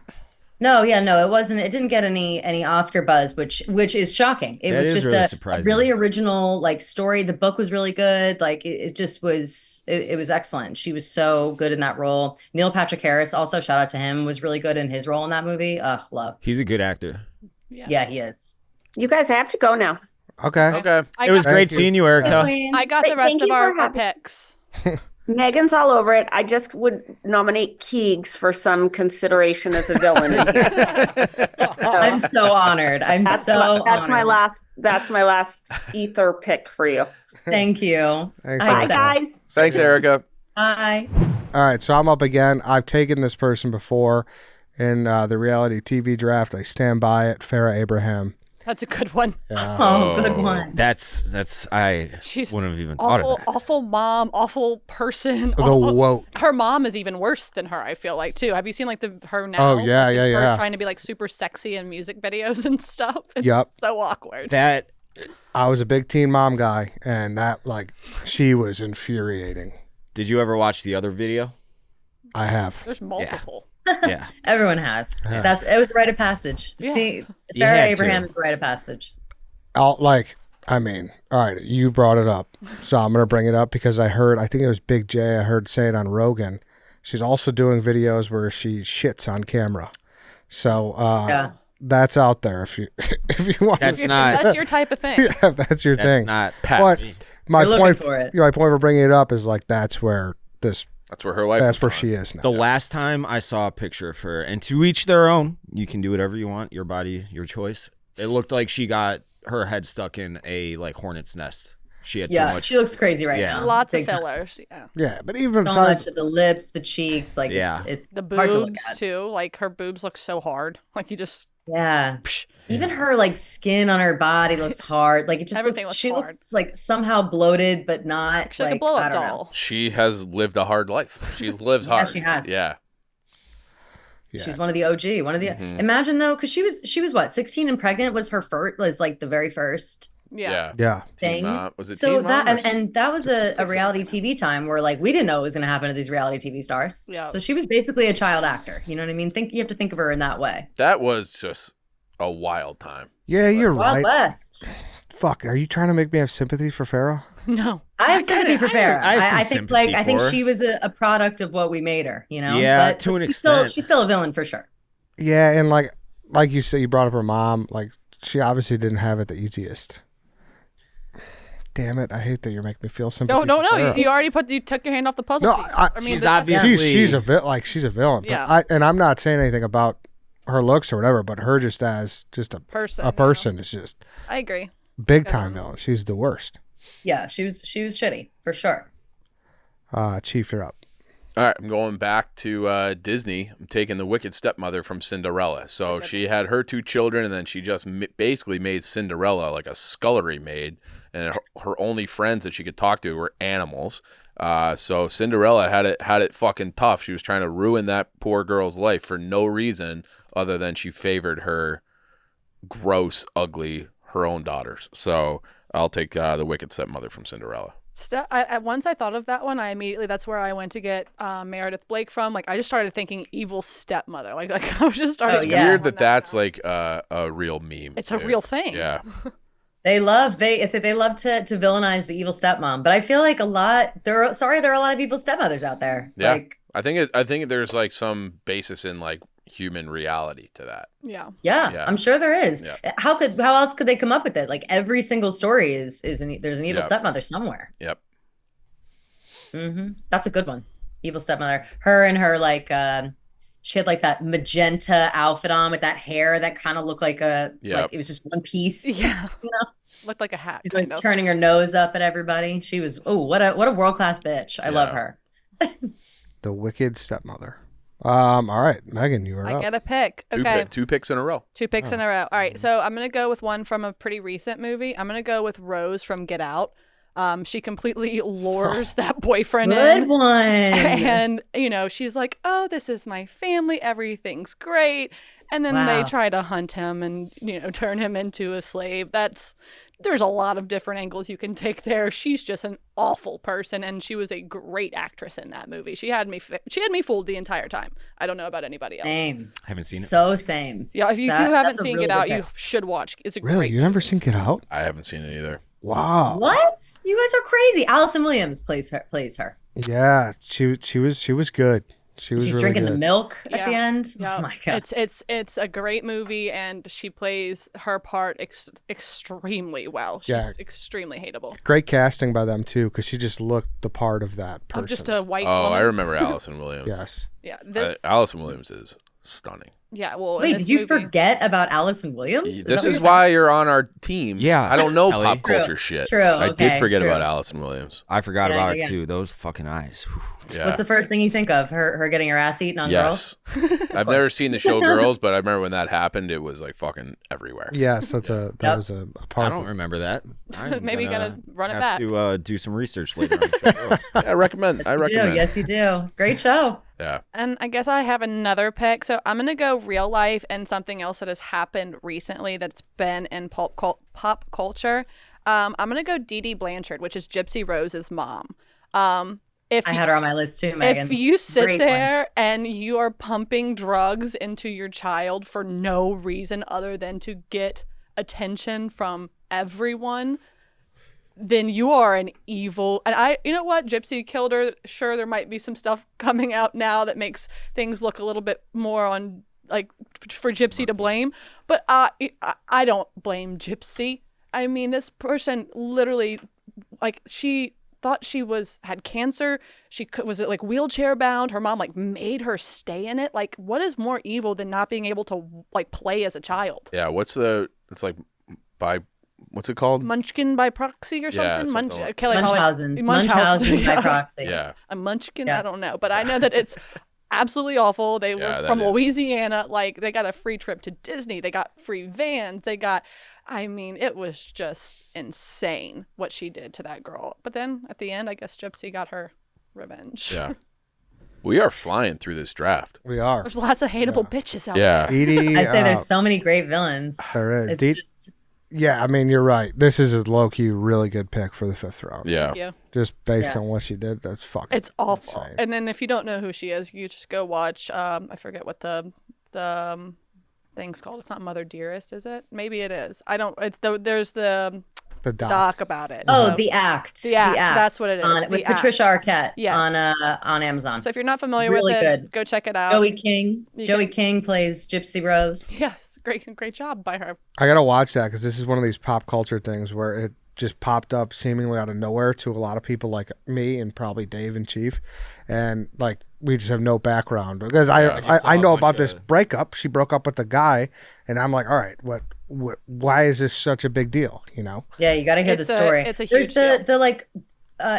Speaker 4: No, yeah, no, it wasn't. It didn't get any Oscar buzz, which is shocking. It
Speaker 5: That
Speaker 4: was
Speaker 5: is
Speaker 4: just
Speaker 5: really
Speaker 4: a
Speaker 5: surprising.
Speaker 4: really original like story. The book was really good. Like it just was. It was excellent. She was so good in that role. Neil Patrick Harris, also shout out to him, was really good in his role in that movie. Love.
Speaker 5: He's a good actor.
Speaker 6: Yes.
Speaker 4: Yeah, he is.
Speaker 2: You guys have to go now.
Speaker 1: Okay.
Speaker 3: Okay.
Speaker 5: It was
Speaker 3: got-
Speaker 5: great seeing you, Erika.
Speaker 6: I got the rest
Speaker 2: Thank
Speaker 6: of
Speaker 2: you
Speaker 6: our
Speaker 2: for having-
Speaker 6: picks.
Speaker 2: Megan's all over it. I just would nominate Keegs for some consideration as a villain. in here.
Speaker 4: I'm so honored.
Speaker 2: That's my last ether pick for you.
Speaker 4: Thank you.
Speaker 1: Thanks,
Speaker 2: Bye,
Speaker 1: Erika.
Speaker 2: guys.
Speaker 3: Thanks, Erika.
Speaker 4: Bye.
Speaker 1: All right, so I'm up again. I've taken this person before in the reality TV draft. I stand by it. Farrah Abraham.
Speaker 6: That's a good one.
Speaker 4: Oh, good one.
Speaker 5: That's I
Speaker 6: She's
Speaker 5: wouldn't have even thought
Speaker 6: awful,
Speaker 5: of that.
Speaker 6: awful mom, awful person.
Speaker 1: The woke.
Speaker 6: Her mom is even worse than her. I feel like too. Have you seen like her now?
Speaker 1: Oh, yeah,
Speaker 6: Like,
Speaker 1: yeah,
Speaker 6: her
Speaker 1: yeah.
Speaker 6: Trying to be like super sexy in music videos and stuff. It's
Speaker 1: Yep.
Speaker 6: so awkward.
Speaker 5: That
Speaker 1: I was a big Teen Mom guy, and that she was infuriating.
Speaker 5: did you ever watch the other video?
Speaker 1: I have.
Speaker 6: There's multiple.
Speaker 5: Yeah.
Speaker 4: Everyone has.
Speaker 1: Yeah.
Speaker 4: It was a rite of passage.
Speaker 6: Yeah.
Speaker 4: See,
Speaker 5: You
Speaker 4: Farrah
Speaker 5: had to.
Speaker 4: Abraham is a rite of passage.
Speaker 1: All right, you brought it up, so I'm gonna bring it up because I think it was Big J. I heard say it on Rogan. She's also doing videos where she shits on camera. So
Speaker 4: Yeah.
Speaker 1: that's out there if you if you want.
Speaker 5: That's
Speaker 6: If
Speaker 5: not
Speaker 6: that's your type of thing.
Speaker 1: Yeah, if that's your
Speaker 5: that's
Speaker 1: thing.
Speaker 5: not
Speaker 1: But my
Speaker 4: We're looking
Speaker 1: point
Speaker 4: for it.
Speaker 1: my point for bringing it up is like that's where
Speaker 3: her life.
Speaker 1: that's
Speaker 3: is
Speaker 1: where
Speaker 3: going.
Speaker 1: she is now.
Speaker 5: the last time I saw a picture of her, and to each their own, you can do whatever you want, your body, your choice. It looked like she got her head stuck in a like hornet's nest. She had so
Speaker 4: Yeah,
Speaker 5: much.
Speaker 4: she looks crazy right
Speaker 5: Yeah.
Speaker 4: now.
Speaker 6: Lots of
Speaker 4: Big time.
Speaker 6: fillers. Yeah.
Speaker 1: Yeah, but even
Speaker 4: So
Speaker 1: besides
Speaker 4: much of the lips, the cheeks, like
Speaker 5: Yeah.
Speaker 4: it's
Speaker 6: The
Speaker 4: hard to look
Speaker 6: boobs
Speaker 4: at.
Speaker 6: too. Like her boobs look so hard. Like you just
Speaker 4: Yeah. Even her like skin on her body looks hard. Like it just
Speaker 6: Everything
Speaker 4: looks,
Speaker 6: looks
Speaker 4: she
Speaker 6: hard.
Speaker 4: looks like somehow bloated, but not
Speaker 6: she's like a
Speaker 4: like
Speaker 6: blow
Speaker 4: I
Speaker 6: up
Speaker 4: don't know.
Speaker 6: doll.
Speaker 3: She has lived a hard life. She lives
Speaker 4: Yeah,
Speaker 3: hard.
Speaker 4: she has.
Speaker 3: Yeah.
Speaker 1: yeah.
Speaker 4: She's one of the OG. One of the
Speaker 3: Mhm.
Speaker 4: imagine though, because she was what 16 and pregnant was her first was like the very first
Speaker 6: Yeah.
Speaker 1: yeah.
Speaker 4: thing.
Speaker 3: Was it
Speaker 4: So
Speaker 3: Teen
Speaker 4: that
Speaker 3: Mom or
Speaker 4: and that was a reality TV time where like we didn't know what was going to happen to these reality TV stars.
Speaker 6: Yeah.
Speaker 4: So she was basically a child actor. You know what I mean? You have to think of her in that way.
Speaker 3: That was just a wild time.
Speaker 1: Yeah, you're
Speaker 4: Wild
Speaker 1: right.
Speaker 4: West.
Speaker 1: Fuck, are you trying to make me have sympathy for Farrah?
Speaker 6: No.
Speaker 4: I have sympathy for Farrah.
Speaker 5: I have some
Speaker 4: I think
Speaker 5: sympathy
Speaker 4: I think
Speaker 5: for her.
Speaker 4: she was a product of what we made her. You know?
Speaker 5: Yeah,
Speaker 4: But
Speaker 5: to an
Speaker 4: she's still-
Speaker 5: extent.
Speaker 4: she's still a villain for sure.
Speaker 1: Yeah, and like you said, you brought up her mom. Like she obviously didn't have it the easiest. Damn it! I hate that you're making me feel sympathy.
Speaker 6: No.
Speaker 1: for Farrah.
Speaker 6: You already you took your hand off the puzzle
Speaker 1: No,
Speaker 6: piece.
Speaker 1: I-
Speaker 6: mean,
Speaker 5: She's
Speaker 6: that's-
Speaker 5: obviously-
Speaker 1: she's a she's a villain. But
Speaker 6: Yeah.
Speaker 1: I'm not saying anything about her looks or whatever, but her just as just a
Speaker 6: Person,
Speaker 1: a person is just
Speaker 6: I agree.
Speaker 1: big time villain. She's the worst.
Speaker 4: Yeah, she was shitty for sure.
Speaker 1: Chief, you're up.
Speaker 3: All right, I'm going back to Disney. I'm taking the wicked stepmother from Cinderella. So she had her two children, and then she just basically made Cinderella like a scullery maid, and her only friends that she could talk to were animals. So Cinderella had it fucking tough. She was trying to ruin that poor girl's life for no reason other than she favored her gross, ugly, her own daughters. So I'll take the wicked stepmother from Cinderella.
Speaker 6: Once I thought of that one, that's where I went to get Meredith Blake from. Like I just started thinking evil stepmother. Like I was just starting.
Speaker 4: Oh,
Speaker 3: It's
Speaker 4: yeah.
Speaker 3: weird that that's like a real meme.
Speaker 6: It's a
Speaker 3: too.
Speaker 6: real thing.
Speaker 3: Yeah.
Speaker 4: They love to villainize the evil stepmom, but I feel like there are a lot of evil stepmothers out there.
Speaker 3: Yeah.
Speaker 4: Like,
Speaker 3: I think there's like some basis in like human reality to that.
Speaker 6: Yeah.
Speaker 4: yeah, I'm sure there is.
Speaker 3: Yeah.
Speaker 4: How else could they come up with it? Like every single story there's an evil
Speaker 3: Yep.
Speaker 4: stepmother somewhere.
Speaker 3: Yep.
Speaker 4: That's a good one. Evil stepmother. Her and her like she had like that magenta outfit on with that hair that kind of looked like
Speaker 3: Yep.
Speaker 4: like it was just one piece.
Speaker 6: Yeah.
Speaker 4: You know?
Speaker 6: Looked like a hat.
Speaker 4: She's always
Speaker 6: kind of.
Speaker 4: turning her nose up at everybody. She was what a world-class bitch. I love
Speaker 3: Yeah.
Speaker 4: her.
Speaker 1: The wicked stepmother. All right, Megan, you are
Speaker 6: I
Speaker 1: up.
Speaker 6: get a pick.
Speaker 3: Two,
Speaker 6: Okay.
Speaker 3: two picks in a row.
Speaker 6: 2 picks in a row. All right. So I'm going to go with one from a pretty recent movie. I'm going to go with Rose from Get Out. She completely lures that boyfriend
Speaker 4: Good
Speaker 6: in.
Speaker 4: one.
Speaker 6: And, she's like, oh, this is my family. Everything's great. And then they
Speaker 4: Wow.
Speaker 6: try to hunt him and, turn him into a slave. That's there's a lot of different angles you can take there. She's just an awful person, and she was a great actress in that movie. She had me fooled the entire time. I don't know about anybody else.
Speaker 4: Same.
Speaker 5: I haven't seen it.
Speaker 4: So same.
Speaker 6: Yeah, if you haven't seen Get Out, you should watch. It's a
Speaker 1: Really?
Speaker 6: great.
Speaker 1: You never seen Get Out?
Speaker 3: I haven't seen it either.
Speaker 1: Wow.
Speaker 4: What? You guys are crazy. Allison Williams plays her.
Speaker 1: Yeah, she was good. She was
Speaker 4: She's
Speaker 1: really
Speaker 4: drinking
Speaker 1: good.
Speaker 4: the milk at the end.
Speaker 6: Yeah.
Speaker 4: Oh my god.
Speaker 6: It's a great movie, and she plays her part extremely well. She's extremely hateable.
Speaker 1: Great casting by them too, because she just looked the part of that person.
Speaker 6: Of just a white
Speaker 3: Oh,
Speaker 6: woman.
Speaker 3: I remember Allison Williams.
Speaker 1: Yes.
Speaker 6: Yeah.
Speaker 3: Allison Williams is stunning.
Speaker 6: Yeah. Well, in
Speaker 4: Wait,
Speaker 6: this
Speaker 4: did you
Speaker 6: movie,
Speaker 4: forget about Allison Williams?
Speaker 3: This
Speaker 4: that
Speaker 3: is
Speaker 4: what
Speaker 3: why you're on our team.
Speaker 5: Yeah,
Speaker 3: I don't know
Speaker 5: Ellie.
Speaker 3: pop culture shit.
Speaker 4: True,
Speaker 3: I did
Speaker 4: okay,
Speaker 3: forget
Speaker 4: true.
Speaker 3: about Allison Williams.
Speaker 5: I forgot
Speaker 4: Yeah,
Speaker 5: about
Speaker 4: yeah.
Speaker 5: it too. Those fucking eyes. Whew.
Speaker 3: Yeah.
Speaker 4: What's the first thing you think of? Her getting her ass eaten on
Speaker 3: Yes. I've never seen the show Girls, but I remember when that happened, it was like fucking everywhere.
Speaker 1: Yes, that was a part.
Speaker 5: I don't remember that. I'm
Speaker 6: Maybe you gotta run it
Speaker 5: have
Speaker 6: back.
Speaker 5: to do some research later on. Show Girls.
Speaker 3: I recommend. I recommend.
Speaker 4: Yes, you do. Great show.
Speaker 3: Yeah.
Speaker 6: And I guess I have another pick. So I'm going to go real life and something else that has happened recently that's been in pop culture. I'm going to go Dee Dee Blanchard, which is Gypsy Rose's mom. If
Speaker 4: I had her on my list too, Megan.
Speaker 6: If you sit
Speaker 4: Great
Speaker 6: there and you are pumping drugs into your child for no reason other than to get attention from everyone, then you are an evil. And you know what? Gypsy killed her. Sure, there might be some stuff coming out now that makes things look a little bit more on, like, for Gypsy to blame. But I don't blame Gypsy. I mean, this person literally, like, she thought she had cancer. She was like wheelchair bound. Her mom like made her stay in it. Like, what is more evil than not being able to like play as a child?
Speaker 3: Yeah. It's like what's it called?
Speaker 6: Munchkin by proxy or something?
Speaker 3: Yeah, something like-
Speaker 6: Kelly
Speaker 4: Munchausen's.
Speaker 6: Munchausen.
Speaker 4: Munchausen by proxy.
Speaker 3: Yeah.
Speaker 6: A munchkin?
Speaker 4: Yeah.
Speaker 6: I don't know. But I know that it's absolutely awful. They
Speaker 3: Yeah,
Speaker 6: were
Speaker 3: that
Speaker 6: from
Speaker 3: is.
Speaker 6: Louisiana. Like, they got a free trip to Disney. They got free vans. I mean, it was just insane what she did to that girl. But then at the end, I guess Gypsy got her revenge.
Speaker 3: Yeah. We are flying through this draft.
Speaker 1: We are.
Speaker 6: There's lots of hateable bitches out
Speaker 3: Yeah.
Speaker 6: there.
Speaker 1: Dee Dee.
Speaker 4: I'd say there's so many great villains.
Speaker 1: There is.
Speaker 4: It's just,
Speaker 1: Yeah, I mean, you're right. This is a low-key really good pick for the 5th round.
Speaker 3: Yeah.
Speaker 6: Yeah.
Speaker 1: Just based
Speaker 4: Yeah.
Speaker 1: on what she did, that's fucking
Speaker 6: It's awful.
Speaker 1: insane.
Speaker 6: And then if you don't know who she is, you just go watch, I forget what the thing's called. It's not Mother Dearest, is it? Maybe it is. There's the
Speaker 1: The
Speaker 6: doc about it.
Speaker 4: oh,
Speaker 6: So-
Speaker 4: The Act.
Speaker 6: The Act, that's what it is.
Speaker 4: With
Speaker 6: The
Speaker 4: Patricia
Speaker 6: Act.
Speaker 4: Arquette
Speaker 6: Yes.
Speaker 4: on Amazon.
Speaker 6: So if you're not familiar
Speaker 4: Really
Speaker 6: with it,
Speaker 4: good.
Speaker 6: go check it out.
Speaker 4: Joey King.
Speaker 6: you
Speaker 4: Joey
Speaker 6: can-
Speaker 4: King plays Gypsy Rose.
Speaker 6: Yes, great job by her.
Speaker 1: I gotta watch that because this is one of these pop culture things where it just popped up seemingly out of nowhere to a lot of people like me and probably Dave and Chief, and like we just have no background because
Speaker 5: I just saw
Speaker 1: I
Speaker 5: a
Speaker 1: know
Speaker 5: bunch
Speaker 1: about this
Speaker 5: of-
Speaker 1: breakup. She broke up with the guy, and I'm like, all right, what why is this such a big deal? You know?
Speaker 4: Yeah, you got to hear
Speaker 6: It's
Speaker 4: the
Speaker 6: a-
Speaker 4: story.
Speaker 6: it's a
Speaker 4: There's
Speaker 6: huge
Speaker 4: the
Speaker 6: deal.
Speaker 4: the like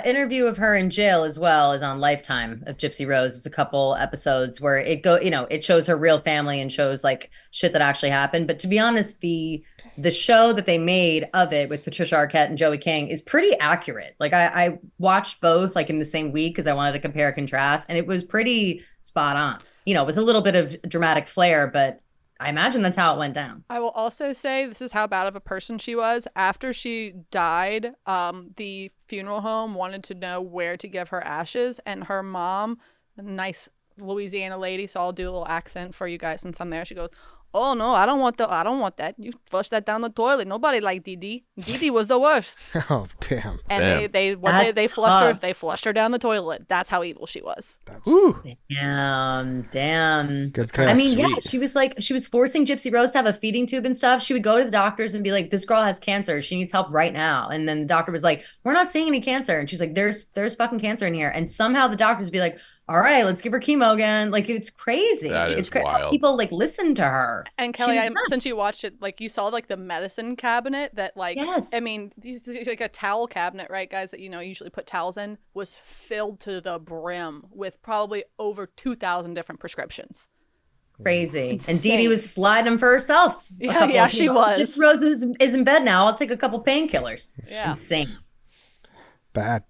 Speaker 4: interview of her in jail as well is on Lifetime of Gypsy Rose. It's a couple episodes where it shows her real family and shows like shit that actually happened. But to be honest, the show that they made of it with Patricia Arquette and Joey King is pretty accurate. Like I watched both like in the same week because I wanted to compare and contrast, and it was pretty spot on. You know, with a little bit of dramatic flair, but I imagine that's how it went down.
Speaker 6: I will also say this is how bad of a person she was. After she died, the funeral home wanted to know where to give her ashes, and her mom, a nice Louisiana lady, so I'll do a little accent for you guys since I'm there. She goes, "Oh no, I don't want that. You flush that down the toilet. Nobody liked Dee Dee. Dee Dee was the worst."
Speaker 1: Oh damn!
Speaker 6: And
Speaker 3: Damn.
Speaker 6: they flushed her.
Speaker 4: tough.
Speaker 6: They flushed her down the toilet. That's how evil she was.
Speaker 1: Ooh,
Speaker 4: Damn.
Speaker 1: good
Speaker 4: I
Speaker 1: pick.
Speaker 4: mean, yeah,
Speaker 5: Sweet.
Speaker 4: she was forcing Gypsy Rose to have a feeding tube and stuff. She would go to the doctors and be like, "This girl has cancer. She needs help right now." And then the doctor was like, "We're not seeing any cancer." And she's like, "There's fucking cancer in here." And somehow the doctors would be like, "All right, let's give her chemo again." Like, it's crazy.
Speaker 3: That
Speaker 4: It's
Speaker 3: is wild.
Speaker 4: People like listen to her.
Speaker 6: And
Speaker 4: She
Speaker 6: Kelly,
Speaker 4: was nuts.
Speaker 6: since you watched it, like you saw like the medicine cabinet that like,
Speaker 4: Yes.
Speaker 6: I mean, like a towel cabinet, right, guys, that usually put towels in, was filled to the brim with probably over 2,000 different prescriptions.
Speaker 4: Crazy.
Speaker 6: Insane.
Speaker 4: And Dee Dee was sliding them for herself. A
Speaker 6: Yeah,
Speaker 4: couple
Speaker 6: yeah,
Speaker 4: of
Speaker 6: she
Speaker 4: chemo.
Speaker 6: was.
Speaker 4: Gypsy Rose is in bed now. I'll take a couple painkillers.
Speaker 6: Yeah.
Speaker 4: Insane.
Speaker 1: Bad.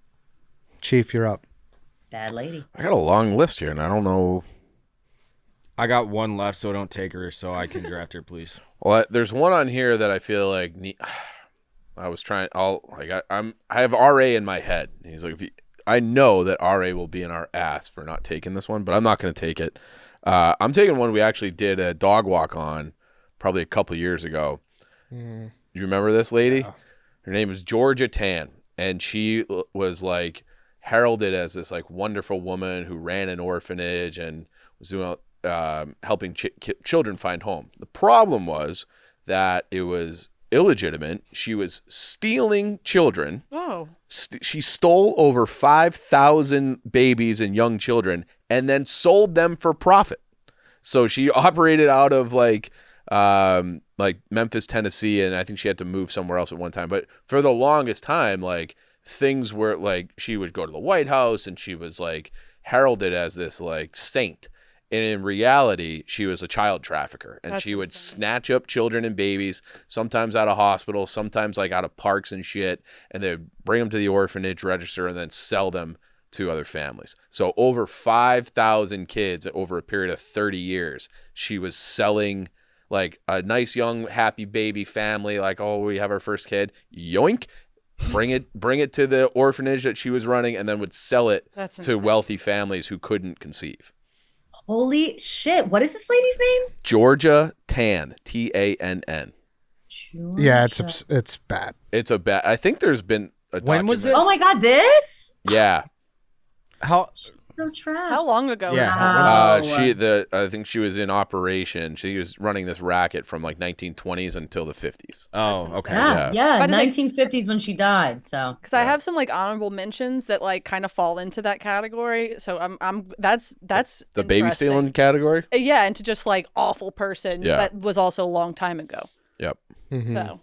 Speaker 1: Chief, you're up.
Speaker 4: Bad lady.
Speaker 3: I got a long list here, and I don't know.
Speaker 5: I got one left, so don't take her, so I can draft her, please.
Speaker 3: Well, there's one on here that I feel like I was trying. I have RA in my head. He's like, I know that RA will be in our ass for not taking this one, but I'm not going to take it. I'm taking one we actually did a dog walk on probably a couple years ago. You remember this lady? Yeah. Her name is Georgia Tan, and she was like heralded as this like wonderful woman who ran an orphanage and was doing helping children find home. The problem was that it was illegitimate. She was stealing children.
Speaker 6: Oh.
Speaker 3: She stole over 5,000 babies and young children and then sold them for profit. So she operated out of like Memphis, Tennessee, and I think she had to move somewhere else at one time. But for the longest time, like things were like she would go to the White House and she was like heralded as this like saint. And in reality, she was a child trafficker, and That's she would insane. Snatch up children and babies, sometimes out of hospitals, sometimes like out of parks and shit, and they'd bring them to the orphanage register and then sell them to other families. So over 5,000 kids over a period of 30 years, she was selling like a nice young happy baby family, like, oh, we have our first kid, yoink, bring it to the orphanage that she was running, and then would sell it to wealthy families who couldn't conceive.
Speaker 4: Holy shit. What is this lady's name?
Speaker 3: Georgia Tan, Tann.
Speaker 1: Yeah, it's bad.
Speaker 3: It's a bad. I think there's been a
Speaker 5: When was this?
Speaker 4: Oh my God, this?
Speaker 3: Yeah.
Speaker 5: How
Speaker 4: so trash.
Speaker 6: How long ago?
Speaker 5: Yeah.
Speaker 3: I think she was in operation. She was running this racket from like 1920s until the 50s.
Speaker 5: Oh, okay.
Speaker 4: Yeah. 1950s when she died. So
Speaker 6: because I have some like honorable mentions that like kind of fall into that category. So that's
Speaker 3: the baby stealing category.
Speaker 6: Yeah, and to just like awful person that was also a long time ago.
Speaker 3: Yep.
Speaker 1: Mm-hmm.
Speaker 6: So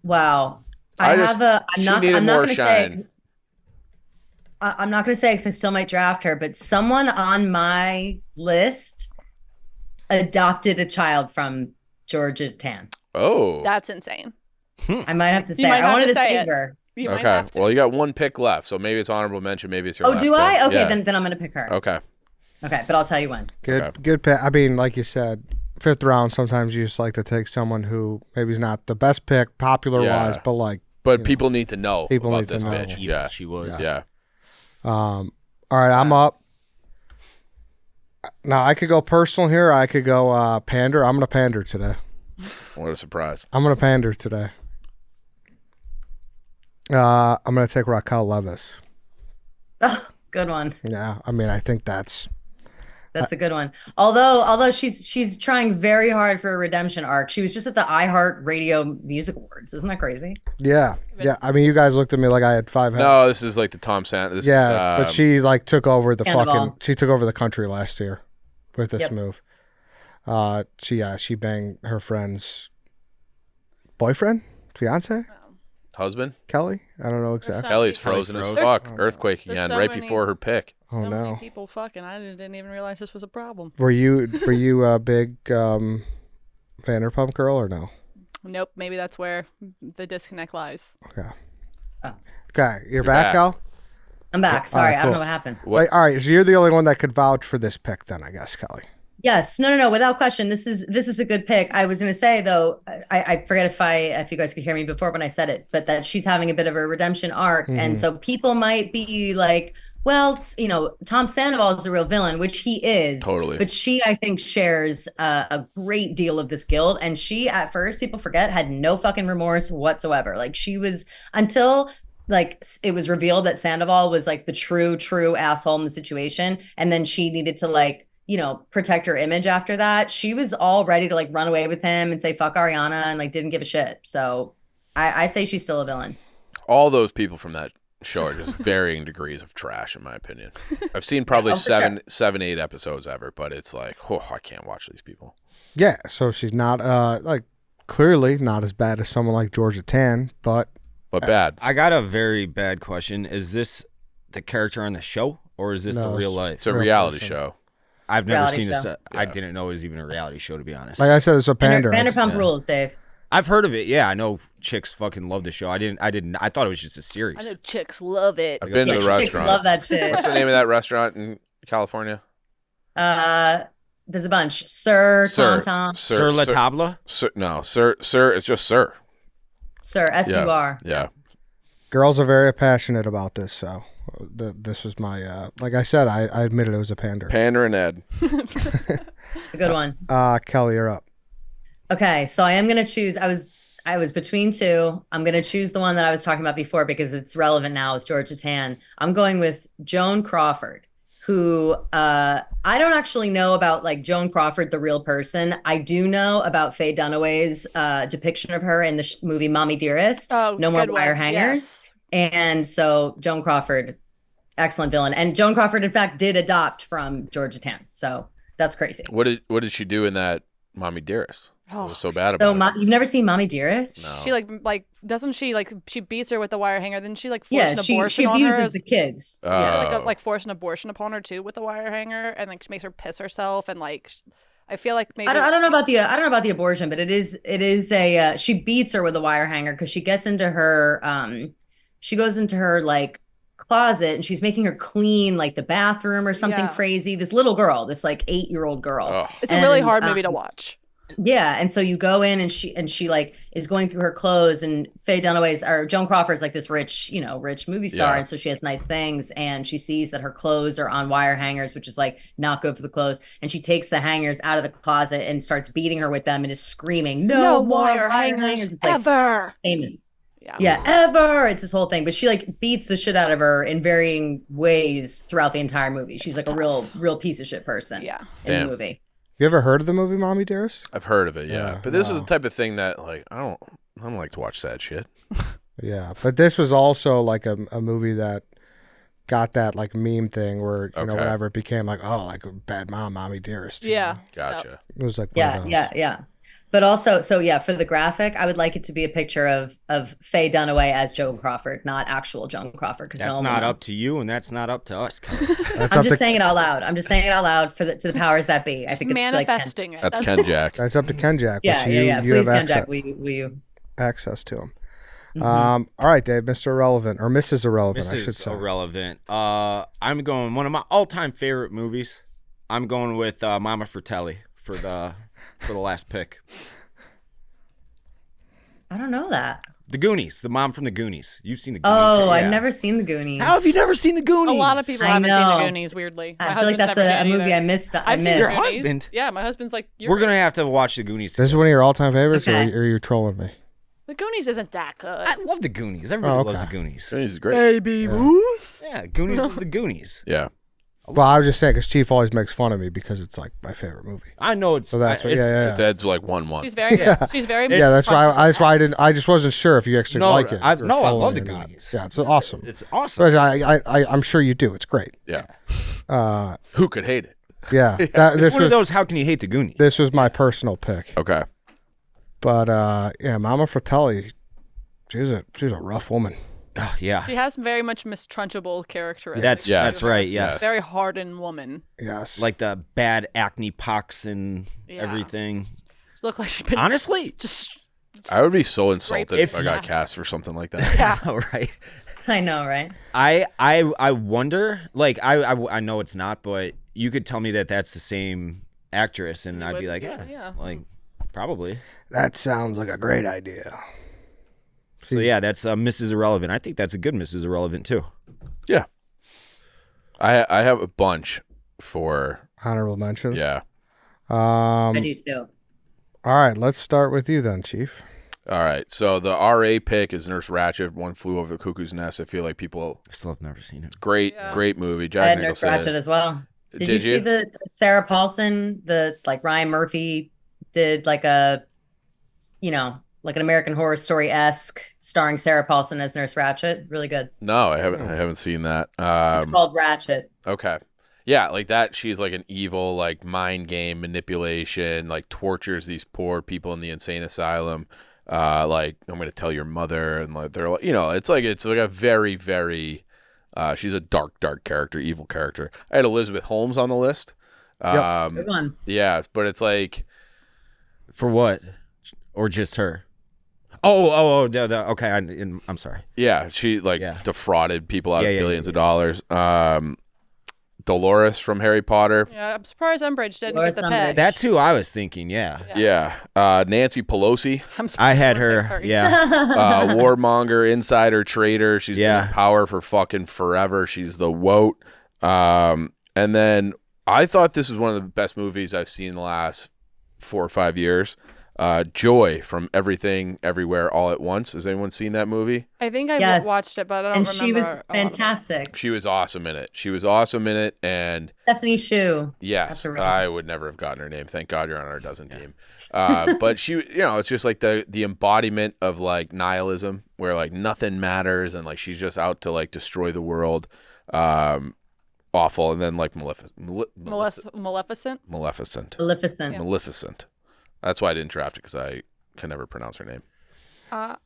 Speaker 4: wow. I'm not going to say because I still might draft her, but someone on my list adopted a child from Georgia Tan.
Speaker 3: Oh.
Speaker 6: That's insane.
Speaker 4: I might have to say I wanted to save her.
Speaker 3: Okay. Well, you got one pick left, so maybe it's honorable mention. Maybe it's your last
Speaker 4: do I?
Speaker 3: pick.
Speaker 4: Okay, then I'm going to pick her.
Speaker 3: Okay,
Speaker 4: but I'll tell you when.
Speaker 1: Good pick. I mean, like you said, 5th round, sometimes you just like to take someone who maybe is not the best pick popular-wise, but like.
Speaker 3: But people need to know about this
Speaker 1: know.
Speaker 3: bitch. Yeah.
Speaker 5: She was.
Speaker 3: Yeah.
Speaker 1: All right, I'm up. Now I could go personal here. I could go pander. I'm gonna pander today.
Speaker 3: What a surprise!
Speaker 1: I'm gonna pander today. I'm gonna take Raquel Levis.
Speaker 4: Oh, good one.
Speaker 1: Yeah, I mean, I think that's
Speaker 4: a good one. Although she's trying very hard for a redemption arc. She was just at the iHeart Radio Music Awards. Isn't that crazy?
Speaker 1: Yeah. I mean, you guys looked at me like I had 5 heads.
Speaker 3: No, this is like the Tom Sanders.
Speaker 1: But she like took over the
Speaker 4: Sandoval.
Speaker 1: she took over the country last year with this move. She banged her friend's boyfriend, fiance,
Speaker 3: husband,
Speaker 1: Kelly. I don't know exactly.
Speaker 3: Kelly's frozen as fuck. Earthquake again, right before her pick.
Speaker 1: Oh no!
Speaker 6: Many people fucking. I didn't even realize this was a problem.
Speaker 1: Were you a big Vanderpump girl or no?
Speaker 6: Nope. Maybe that's where the disconnect lies.
Speaker 1: Okay.
Speaker 4: Oh.
Speaker 1: Okay, you're back, Cal?
Speaker 4: I'm back. Sorry,
Speaker 1: cool.
Speaker 4: I don't know what happened.
Speaker 1: Wait, all right, so you're the only one that could vouch for this pick, then, I guess, Kelly.
Speaker 4: Yes. No. Without question, this is a good pick. I was going to say though, I forget if you guys could hear me before when I said it, but that she's having a bit of a redemption arc, and so people might be like, well, Tom Sandoval is the real villain, which he is.
Speaker 3: Totally.
Speaker 4: But she, I think, shares a great deal of this guilt. And she, at first, people forget, had no fucking remorse whatsoever. Like she was, until like it was revealed that Sandoval was like the true asshole in the situation. And then she needed to like, protect her image after that. She was all ready to like run away with him and say, fuck Ariana, and like didn't give a shit. So I say she's still a villain.
Speaker 3: All those people from that show are just varying degrees of trash, in my opinion. I've seen probably 7-8 episodes ever, but it's like, I can't watch these people.
Speaker 1: Yeah, so she's not clearly not as bad as someone like Georgia Tan, but
Speaker 3: bad.
Speaker 5: I got a very bad question. Is this the character on the show, or is this the real life?
Speaker 3: It's a reality show.
Speaker 5: I've never seen this. I didn't know it was even a reality show, to be honest.
Speaker 1: Like I said, it's a pander.
Speaker 4: Vanderpump Rules, Dave.
Speaker 5: I've heard of it. Yeah, I know chicks fucking love the show. I thought it was just a series.
Speaker 6: I know chicks love it.
Speaker 3: I've been to the restaurant.
Speaker 4: Chicks love that shit.
Speaker 3: What's the name of that restaurant in California?
Speaker 4: There's a bunch. Sir Tom.
Speaker 5: Sir La Table?
Speaker 3: Sir, no, Sir. It's just Sir.
Speaker 4: Sir, S-U-R.
Speaker 3: Yeah.
Speaker 1: Girls are very passionate about this, so this was my like I said, I admitted it was a pander.
Speaker 3: Pander and Ed.
Speaker 4: A good one.
Speaker 1: Kelly, you're up.
Speaker 4: Okay, so I am going to choose. I was between two. I'm going to choose the one that I was talking about before because it's relevant now with Georgia Tan. I'm going with Joan Crawford, who I don't actually know about like Joan Crawford, the real person. I do know about Faye Dunaway's depiction of her in the movie Mommy Dearest.
Speaker 6: Oh,
Speaker 4: No More
Speaker 6: good
Speaker 4: Wire
Speaker 6: one.
Speaker 4: Hangers.
Speaker 6: Yes.
Speaker 4: And so Joan Crawford, excellent villain. And Joan Crawford, in fact, did adopt from Georgia Tan. So that's crazy.
Speaker 3: What did she do in that Mommy Dearest? What was so bad
Speaker 4: So
Speaker 3: about it?
Speaker 4: you've never seen Mommy Dearest?
Speaker 3: No.
Speaker 6: She like doesn't she like she beats her with the wire hanger? Then she like force
Speaker 4: Yeah,
Speaker 6: an
Speaker 4: she
Speaker 6: abortion on
Speaker 4: abuses
Speaker 6: her.
Speaker 4: the kids.
Speaker 3: Oh.
Speaker 6: Like force an abortion upon her too with the wire hanger, and like she makes her piss herself, and like I feel like maybe
Speaker 4: I don't know about the abortion, but it is a she beats her with a wire hanger because she gets into her she goes into her like closet and she's making her clean like the bathroom or something crazy. This little girl, this like 8-year-old girl.
Speaker 3: Ugh.
Speaker 6: it's a really hard movie to watch.
Speaker 4: Yeah, and so you go in and she like is going through her clothes, and Faye Dunaway's or Joan Crawford's like this rich movie star, and so she has nice things, and she sees that her clothes are on wire hangers, which is like not good for the clothes, and she takes the hangers out of the closet and starts beating her with them and is screaming, "No more wire hangers it's
Speaker 6: ever!"
Speaker 4: Like, famous.
Speaker 6: Yeah,
Speaker 4: ever. It's this whole thing, but she like beats the shit out of her in varying ways throughout the entire movie. She's like a real piece of shit person.
Speaker 6: Yeah.
Speaker 4: In the movie.
Speaker 1: You ever heard of the movie Mommy Dearest?
Speaker 3: I've heard of it, yeah.
Speaker 1: Yeah,
Speaker 3: But this is
Speaker 1: no.
Speaker 3: the type of thing that like I don't like to watch sad shit.
Speaker 1: Yeah, but this was also like a movie that got that like meme thing where you know
Speaker 3: Okay.
Speaker 1: whenever it became like like a bad mom, Mommy Dearest. you
Speaker 6: Yeah.
Speaker 1: know?
Speaker 3: Gotcha.
Speaker 1: It was like one of those.
Speaker 4: Yeah. But also, so yeah, for the graphic, I would like it to be a picture of Faye Dunaway as Joan Crawford, not actual Joan Crawford. Because
Speaker 5: That's not up to you, and that's not up to us.
Speaker 1: That's
Speaker 4: I'm
Speaker 1: up
Speaker 4: just
Speaker 1: to
Speaker 4: saying it out loud. I'm just saying it out loud to the powers that be. I
Speaker 6: Just
Speaker 4: think it's
Speaker 6: manifesting it.
Speaker 3: That's Ken Jack.
Speaker 1: that's up to Ken Jack.
Speaker 4: Like,
Speaker 1: Which
Speaker 4: yeah.
Speaker 1: you
Speaker 4: Please,
Speaker 1: have
Speaker 4: Ken
Speaker 1: access,
Speaker 4: Jack, will you?
Speaker 1: access to him.
Speaker 4: Mhm.
Speaker 1: All right, Dave, Mr. Irrelevant or Mrs. Irrelevant,
Speaker 5: This
Speaker 1: I should
Speaker 5: is
Speaker 1: say.
Speaker 5: irrelevant. I'm going one of my all-time favorite movies. I'm going with Mama Fratelli for the last pick.
Speaker 4: I don't know that.
Speaker 5: The Goonies, the mom from the Goonies. You've seen the Goonies.
Speaker 4: Oh,
Speaker 5: yeah.
Speaker 4: I've never seen the Goonies.
Speaker 5: How have you never seen the Goonies?
Speaker 6: A lot of people
Speaker 4: I
Speaker 6: haven't seen
Speaker 4: know.
Speaker 6: the Goonies. Weirdly,
Speaker 4: I feel like that's
Speaker 6: never
Speaker 4: a
Speaker 6: seen it
Speaker 4: movie
Speaker 6: either.
Speaker 4: I missed.
Speaker 6: I've seen
Speaker 4: missed.
Speaker 5: Your
Speaker 6: Goonies.
Speaker 5: husband?
Speaker 6: Yeah, my husband's like,
Speaker 5: We're gonna have to watch the Goonies.
Speaker 1: This is one of your all-time favorites,
Speaker 4: Okay.
Speaker 1: or are you trolling me?
Speaker 6: The Goonies isn't that good.
Speaker 5: I love the Goonies. Everybody
Speaker 1: okay.
Speaker 5: loves the Goonies.
Speaker 3: Goonies is great.
Speaker 6: Baby Ruth.
Speaker 5: Yeah, Goonies is the Goonies.
Speaker 3: Yeah.
Speaker 1: Well, I was just saying because Chief always makes fun of me because it's like my favorite movie.
Speaker 5: I know it's.
Speaker 1: So that's what,
Speaker 5: it's,
Speaker 1: yeah.
Speaker 3: It's Ed's like 1-1.
Speaker 6: She's very She's very.
Speaker 1: Yeah, that's why.
Speaker 6: punch-
Speaker 1: I didn't. I just wasn't sure if you actually
Speaker 5: No,
Speaker 1: like it.
Speaker 5: I
Speaker 1: if you're
Speaker 5: love
Speaker 1: trolling
Speaker 5: the
Speaker 1: me or not.
Speaker 5: Goonies.
Speaker 1: Yeah, it's awesome.
Speaker 5: It's awesome.
Speaker 1: But I'm sure you do. It's great.
Speaker 3: Yeah.
Speaker 1: Uh,
Speaker 3: Who could hate it?
Speaker 1: yeah,
Speaker 5: It's
Speaker 1: this
Speaker 5: one
Speaker 1: was
Speaker 5: of those. How can you hate the Goonies?
Speaker 1: this was my personal pick.
Speaker 3: Okay.
Speaker 1: But yeah, Mama Fratelli, she's a rough woman.
Speaker 5: Oh, yeah,
Speaker 6: She has very much Miss Trunchbull characteristics.
Speaker 5: that's right. Yes,
Speaker 6: Very hardened woman.
Speaker 1: Yes,
Speaker 5: like the bad acne pox and
Speaker 6: Yeah.
Speaker 5: everything.
Speaker 6: She looked like she's been
Speaker 5: Honestly,
Speaker 6: just.
Speaker 3: I would be so insulted if
Speaker 5: If-
Speaker 3: I got cast for something like that.
Speaker 6: Yeah.
Speaker 5: all right.
Speaker 4: I know, right?
Speaker 5: I wonder. Like I know it's not, but you could tell me that that's the same actress, and I'd be
Speaker 6: would-
Speaker 5: like,
Speaker 6: yeah.
Speaker 5: like probably.
Speaker 1: that sounds like a great idea.
Speaker 5: So yeah, that's Mrs. Irrelevant. I think that's a good Mrs. Irrelevant too.
Speaker 3: Yeah. I have a bunch for
Speaker 1: Honorable mentions.
Speaker 3: yeah.
Speaker 4: I do too.
Speaker 1: All right, let's start with you then, Chief.
Speaker 3: All right. So the RA pick is Nurse Ratched. One Flew Over the Cuckoo's Nest. I feel like people
Speaker 5: I still have never seen it.
Speaker 3: great
Speaker 6: Yeah.
Speaker 3: great movie.
Speaker 4: I
Speaker 3: Jack
Speaker 4: had Nurse
Speaker 3: Nicholson.
Speaker 4: Ratched as well. Did
Speaker 3: Did
Speaker 4: you see the Sarah Paulson? The like Ryan Murphy did like a, like an American Horror Story-esque starring Sarah Paulson as Nurse Ratched. Really good.
Speaker 3: No, I haven't seen that.
Speaker 4: It's called Ratched.
Speaker 3: Okay. Yeah, like that. She's like an evil, like mind game manipulation, like tortures these poor people in the insane asylum. Like I'm gonna tell your mother, and like they're like, it's like a very, very. She's a dark character, evil character. I had Elizabeth Holmes on the list.
Speaker 4: Good one.
Speaker 3: Yeah, but it's like
Speaker 5: For what? Or just her? Oh, okay. I'm sorry.
Speaker 3: yeah, she like
Speaker 5: Yeah.
Speaker 3: defrauded people out of
Speaker 5: Yeah,
Speaker 3: billions of dollars. Dolores from Harry Potter.
Speaker 6: Yeah, I'm surprised Umbridge didn't
Speaker 4: Dolores
Speaker 6: get the
Speaker 4: Umbridge.
Speaker 6: pick.
Speaker 5: That's who I was thinking. Yeah.
Speaker 3: Yeah. Nancy Pelosi.
Speaker 6: I'm surprised
Speaker 5: I had
Speaker 6: someone
Speaker 5: her.
Speaker 6: picked
Speaker 5: Yeah.
Speaker 3: Warmonger, insider trader. She's been in power for fucking forever. She's the woat. And then I thought this was one of the best movies I've seen in the last 4 or 5 years. Joy from Everything, Everywhere, All at Once. Has anyone seen that movie?
Speaker 6: I think I
Speaker 4: Yes.
Speaker 6: watched it, but I don't
Speaker 4: And
Speaker 6: remember.
Speaker 4: she was
Speaker 6: a lot of it.
Speaker 4: fantastic.
Speaker 3: She was awesome in it. And
Speaker 4: Stephanie Shu.
Speaker 3: yes,
Speaker 4: That's a real-
Speaker 3: I would never have gotten her name. Thank God you're on our dozen team. But she, it's just like the embodiment of like nihilism, where like nothing matters, and like she's just out to like destroy the world. Awful. And then like
Speaker 6: Maleficent.
Speaker 3: Maleficent.
Speaker 4: Maleficent.
Speaker 3: That's why I didn't draft it, because I can never pronounce her name.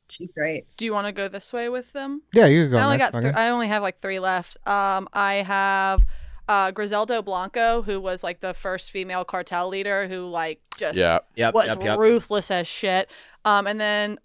Speaker 4: She's great.
Speaker 6: Do you want to go this way with them?
Speaker 1: Yeah, you can go.
Speaker 6: I only
Speaker 1: next,
Speaker 6: got.
Speaker 1: Makin.
Speaker 6: I only have like 3 left. I have Griselda Blanco, who was like the first female cartel leader, who like just was ruthless as shit. And then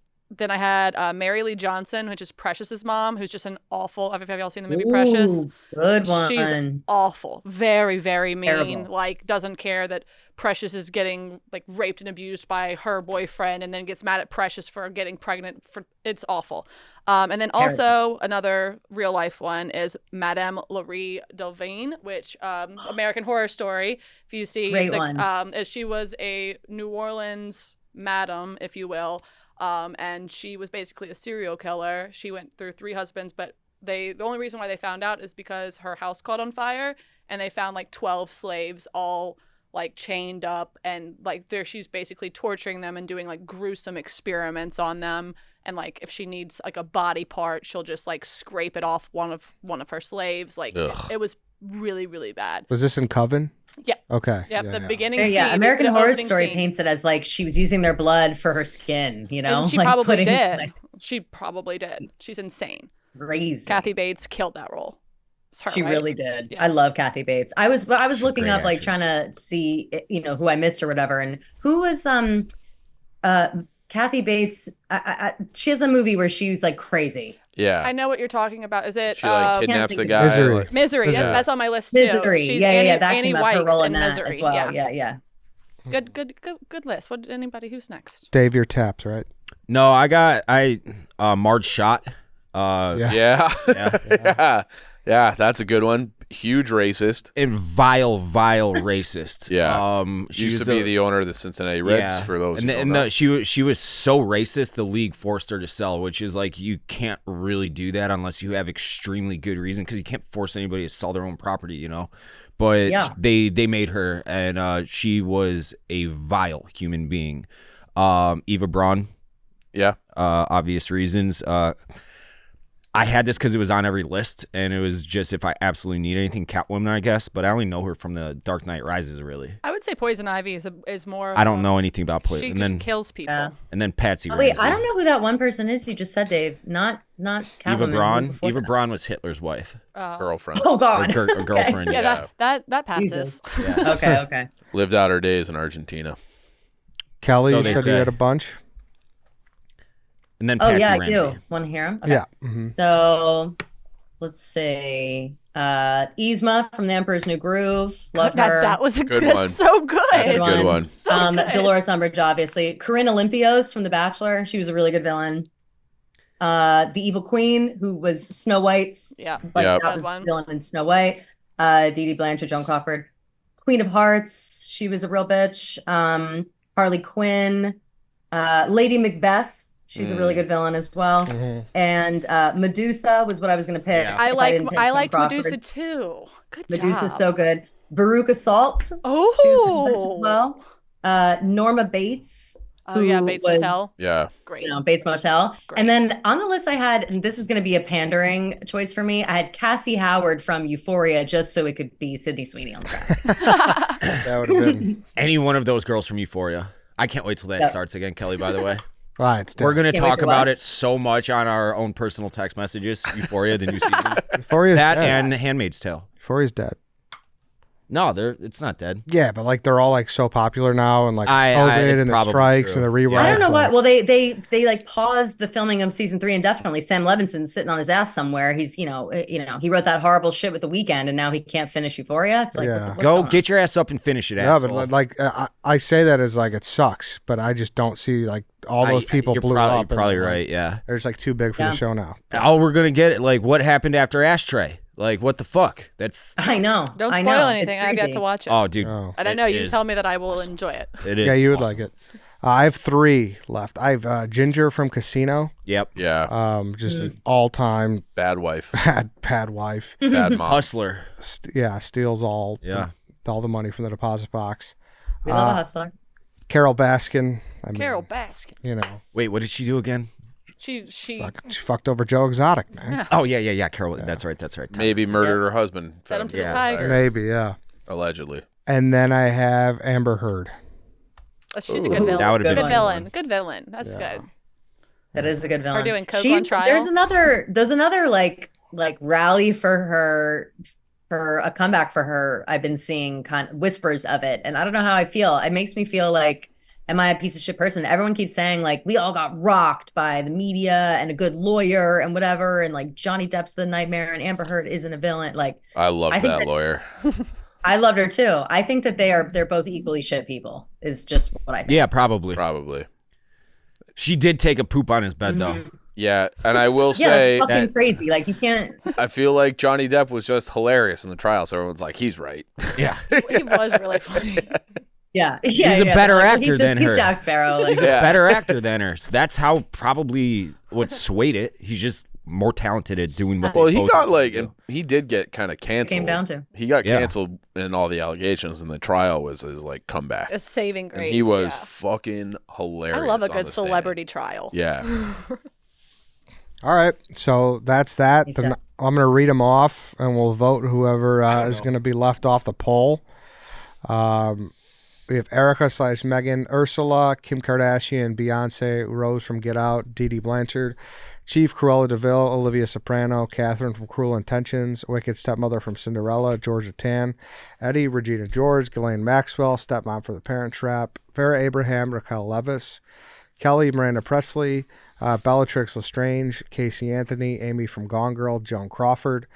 Speaker 6: I had Mary Lee Johnson, which is Precious's mom, who's just an awful. Have y'all seen the movie Precious?
Speaker 4: Good one.
Speaker 6: She's awful, very, very mean.
Speaker 4: Terrible.
Speaker 6: Like doesn't care that Precious is getting like raped and abused by her boyfriend, and then gets mad at Precious for getting pregnant. It's awful. And then also another real life one is Madame Laurie Delvine, which American Horror Story. If you see,
Speaker 4: Great one.
Speaker 6: She was a New Orleans madam, if you will. And she was basically a serial killer. She went through 3 husbands, but the only reason why they found out is because her house caught on fire, and they found like 12 slaves all like chained up, and like she's basically torturing them and doing like gruesome experiments on them. And like if she needs like a body part, she'll just like scrape it off one of her slaves. Like it was really, really bad.
Speaker 1: Was this in Coven?
Speaker 6: Yeah.
Speaker 1: Okay.
Speaker 6: Yeah, the beginning scene.
Speaker 4: Yeah, American
Speaker 6: the
Speaker 4: Horror
Speaker 6: opening
Speaker 4: Story
Speaker 6: scene.
Speaker 4: paints it as like she was using their blood for her skin, you know?
Speaker 6: And she
Speaker 4: Like,
Speaker 6: probably
Speaker 4: putting,
Speaker 6: did.
Speaker 4: like,
Speaker 6: She probably did. She's insane.
Speaker 4: crazy.
Speaker 6: Kathy Bates killed that role. It's her,
Speaker 4: She
Speaker 6: right?
Speaker 4: really did.
Speaker 6: Yeah.
Speaker 4: I love Kathy Bates. I was looking
Speaker 5: Great
Speaker 4: up like
Speaker 5: actress.
Speaker 4: trying to see who I missed or whatever, and who was Kathy Bates. She has a movie where she was like crazy.
Speaker 3: Yeah.
Speaker 6: I know what you're talking about. Is it
Speaker 3: She like kidnaps
Speaker 4: think
Speaker 3: the
Speaker 4: of
Speaker 3: guy.
Speaker 1: Misery.
Speaker 3: like-
Speaker 6: Misery?
Speaker 1: Misery.
Speaker 6: Yeah, that's on my list too.
Speaker 4: Misery.
Speaker 6: She's
Speaker 4: Yeah. That
Speaker 6: Annie
Speaker 4: came up. Her
Speaker 6: Wykes
Speaker 4: role
Speaker 6: in
Speaker 4: in that
Speaker 6: Misery.
Speaker 4: as well. Yeah.
Speaker 6: Good list. What? Anybody? Who's next?
Speaker 1: Dave, your taps, right?
Speaker 5: No, I Marge Schott.
Speaker 1: Yeah.
Speaker 3: Yeah, that's a good one. Huge racist.
Speaker 5: And vile racist.
Speaker 3: Yeah.
Speaker 5: She
Speaker 3: Used
Speaker 5: was
Speaker 3: to be the owner of the Cincinnati Reds, for those
Speaker 5: and
Speaker 3: who don't
Speaker 5: and
Speaker 3: know.
Speaker 5: she was so racist the league forced her to sell, which is like you can't really do that unless you have extremely good reason, because you can't force anybody to sell their own property, you know. But
Speaker 4: Yeah.
Speaker 5: they made her, and she was a vile human being. Eva Braun,
Speaker 3: Yeah.
Speaker 5: obvious reasons. I had this because it was on every list, and it was just if I absolutely need anything, Catwoman, I guess. But I only know her from the Dark Knight Rises, really.
Speaker 6: I would say Poison Ivy is more.
Speaker 5: I don't know anything about
Speaker 6: She
Speaker 5: Poison. And
Speaker 6: just
Speaker 5: then
Speaker 6: kills people.
Speaker 5: and then Patsy
Speaker 4: Oh, wait,
Speaker 5: Ramsey.
Speaker 4: I don't know who that one person is you just said, Dave. Not Catwoman.
Speaker 5: Eva
Speaker 4: Who
Speaker 5: Braun.
Speaker 4: before
Speaker 5: Eva
Speaker 4: that?
Speaker 5: Braun was Hitler's wife
Speaker 3: Girlfriend.
Speaker 4: Oh God.
Speaker 5: or girlfriend.
Speaker 6: Yeah,
Speaker 5: yeah.
Speaker 6: that passes.
Speaker 4: Jesus.
Speaker 5: Yeah.
Speaker 4: Okay.
Speaker 3: Lived out her days in Argentina.
Speaker 1: Kelly,
Speaker 5: So
Speaker 1: you
Speaker 5: they
Speaker 1: said you
Speaker 5: say.
Speaker 1: had a bunch.
Speaker 5: And then
Speaker 4: Oh
Speaker 5: Patsy
Speaker 4: yeah, I
Speaker 5: Ramsey.
Speaker 4: do. Want to hear him? Okay.
Speaker 1: Yeah. Mhm.
Speaker 4: So let's see. Yzma from The Emperor's New Groove. Love her.
Speaker 6: That was a
Speaker 3: Good
Speaker 6: good.
Speaker 3: one.
Speaker 6: So good.
Speaker 3: That's a good one.
Speaker 6: So good.
Speaker 4: Dolores Umbridge, obviously. Corinne Olympios from The Bachelor. She was a really good villain. The Evil Queen, who was Snow White's.
Speaker 6: Yeah.
Speaker 4: Like
Speaker 3: Yep.
Speaker 4: that was
Speaker 6: Good one.
Speaker 4: the villain in Snow White. Dee Dee Blanchard, Joan Crawford. Queen of Hearts. She was a real bitch. Harley Quinn. Lady Macbeth. She's a really good villain as well.
Speaker 1: Mhm.
Speaker 4: And Medusa was what I was going to pick.
Speaker 5: Yeah.
Speaker 6: I
Speaker 4: didn't pick
Speaker 6: I
Speaker 4: Joan
Speaker 6: liked
Speaker 4: Crawford.
Speaker 6: Medusa too. Good
Speaker 4: Medusa's
Speaker 6: job.
Speaker 4: so good. Baruch Assault. She was
Speaker 6: Oh.
Speaker 4: a bitch as well. Norma Bates.
Speaker 6: Oh yeah,
Speaker 4: who
Speaker 6: Bates
Speaker 4: was,
Speaker 6: Motel.
Speaker 3: Yeah.
Speaker 6: Great.
Speaker 4: Bates Motel.
Speaker 6: Great.
Speaker 4: And then on the list I had, and this was going to be a pandering choice for me, I had Cassie Howard from Euphoria, just so it could be Sydney Sweeney on the back.
Speaker 1: That would have been.
Speaker 5: Any one of those girls from Euphoria. I can't wait till that
Speaker 4: Yep.
Speaker 5: starts again, Kelly, by the way.
Speaker 1: Right. It's
Speaker 5: We're going to
Speaker 4: Can't wait
Speaker 5: talk
Speaker 4: for
Speaker 5: about
Speaker 4: what?
Speaker 5: it so much on our own personal text messages. Euphoria, the new season.
Speaker 1: Euphoria's
Speaker 5: That
Speaker 1: dead.
Speaker 5: and Handmaid's Tale.
Speaker 1: Euphoria's dead.
Speaker 5: No, it's not dead.
Speaker 1: Yeah, but like they're all like so popular now, and like COVID
Speaker 5: it's
Speaker 1: and the
Speaker 5: probably
Speaker 1: strikes
Speaker 5: true.
Speaker 1: and the rewrites.
Speaker 4: I don't know
Speaker 1: like,
Speaker 4: what. Well, they like paused the filming of season 3 indefinitely. Sam Levinson's sitting on his ass somewhere. He's he wrote that horrible shit with The Weeknd, and now he can't finish Euphoria. It's like,
Speaker 1: Yeah.
Speaker 4: what's
Speaker 5: Go
Speaker 4: going on?
Speaker 5: get your ass up and finish it,
Speaker 1: Yeah,
Speaker 5: asshole.
Speaker 1: but like I say that as like it sucks, but I just don't see like all those people
Speaker 5: you're
Speaker 1: blew
Speaker 5: probably,
Speaker 1: up.
Speaker 5: You're probably
Speaker 1: and, like,
Speaker 5: right, yeah.
Speaker 1: They're just like too big for the show now.
Speaker 5: All we're going to get, like, what happened after Ashtray? Like, what the fuck? That's...
Speaker 4: I know.
Speaker 6: Don't
Speaker 4: I
Speaker 6: spoil
Speaker 4: know.
Speaker 6: anything.
Speaker 4: It's
Speaker 6: I've yet
Speaker 4: crazy.
Speaker 6: to watch it.
Speaker 5: Oh, dude.
Speaker 1: Oh.
Speaker 6: I don't know. You
Speaker 5: is
Speaker 6: tell me that I will enjoy it.
Speaker 5: It is.
Speaker 1: Yeah, you would
Speaker 5: awesome.
Speaker 1: like it. I have 3 left. I have Ginger from Casino.
Speaker 5: Yep.
Speaker 3: Yeah.
Speaker 1: Just an all-time
Speaker 3: Bad wife.
Speaker 1: bad wife.
Speaker 3: Bad mom.
Speaker 5: Hustler.
Speaker 1: Steals all
Speaker 5: Yeah.
Speaker 1: all the money from the deposit box.
Speaker 4: We love a hustler.
Speaker 1: Carol Baskin. I mean,
Speaker 6: Carol Baskin.
Speaker 1: You know,
Speaker 5: Wait, what did she do again?
Speaker 6: She
Speaker 1: she fucked over Joe Exotic, man.
Speaker 5: Oh, yeah. Carol. That's right.
Speaker 3: Maybe murdered her husband.
Speaker 6: Fed him to the
Speaker 5: Yeah.
Speaker 6: tiger.
Speaker 1: Maybe, yeah.
Speaker 3: Allegedly.
Speaker 1: And then I have Amber Heard.
Speaker 6: She's a good villain.
Speaker 5: That would've been
Speaker 6: good
Speaker 5: a
Speaker 6: villain. Good villain. That's
Speaker 1: Yeah.
Speaker 6: good.
Speaker 4: That is a good villain.
Speaker 6: Her doing coke on trial.
Speaker 4: There's another like rally for a comeback for her. I've been seeing whispers of it, and I don't know how I feel. It makes me feel like, am I a piece of shit person? Everyone keeps saying like we all got rocked by the media and a good lawyer and whatever, and like Johnny Depp's the nightmare and Amber Heard isn't a villain. Like
Speaker 3: I love that lawyer.
Speaker 4: I loved her too. I think that they're both equally shit people. Is just what I think.
Speaker 5: Yeah, probably.
Speaker 3: Probably.
Speaker 5: She did take a poop on his bed, though.
Speaker 3: Yeah, and I will
Speaker 4: Yeah,
Speaker 3: say
Speaker 4: that's fucking crazy. Like you can't.
Speaker 3: I feel like Johnny Depp was just hilarious in the trial, so everyone's like, he's right.
Speaker 5: Yeah.
Speaker 6: He was really funny.
Speaker 4: Yeah,
Speaker 5: He's a better
Speaker 4: Like,
Speaker 5: actor
Speaker 4: he's
Speaker 5: than her.
Speaker 4: He's Jack Sparrow. Like,
Speaker 5: He's
Speaker 3: Yeah.
Speaker 5: a better actor than her. So that's how probably what swayed it. He's just more talented at doing what
Speaker 3: Well,
Speaker 5: they
Speaker 3: he
Speaker 5: both
Speaker 3: got
Speaker 5: do.
Speaker 3: like, and he did get kind of canceled.
Speaker 4: came down to.
Speaker 3: He got
Speaker 5: Yeah.
Speaker 3: canceled in all the allegations, and the trial was his like comeback.
Speaker 6: A saving grace.
Speaker 3: And he was
Speaker 6: yeah.
Speaker 3: fucking hilarious.
Speaker 6: I love a
Speaker 3: on
Speaker 6: good
Speaker 3: the stand.
Speaker 6: celebrity trial.
Speaker 3: Yeah.
Speaker 1: All right, so that's that.
Speaker 4: He's
Speaker 1: Then
Speaker 4: done.
Speaker 1: I'm going to read them off, and we'll vote whoever is going to be left off the poll. We have Erika / Megan, Ursula, Kim Kardashian, Beyonce, Rose from Get Out, Dee Dee Blanchard, Chief Cruella DeVille, Olivia Soprano, Catherine from Cruel Intentions, Wicked Stepmother from Cinderella, Georgia Tan, Eddie, Regina George, Ghislaine Maxwell, Stepmom for the Parent Trap, Farrah Abraham, Raquel Levis, Kelly, Miranda Presley, Bellatrix Lestrange, Casey Anthony, Amy from Gone Girl, Joan Crawford,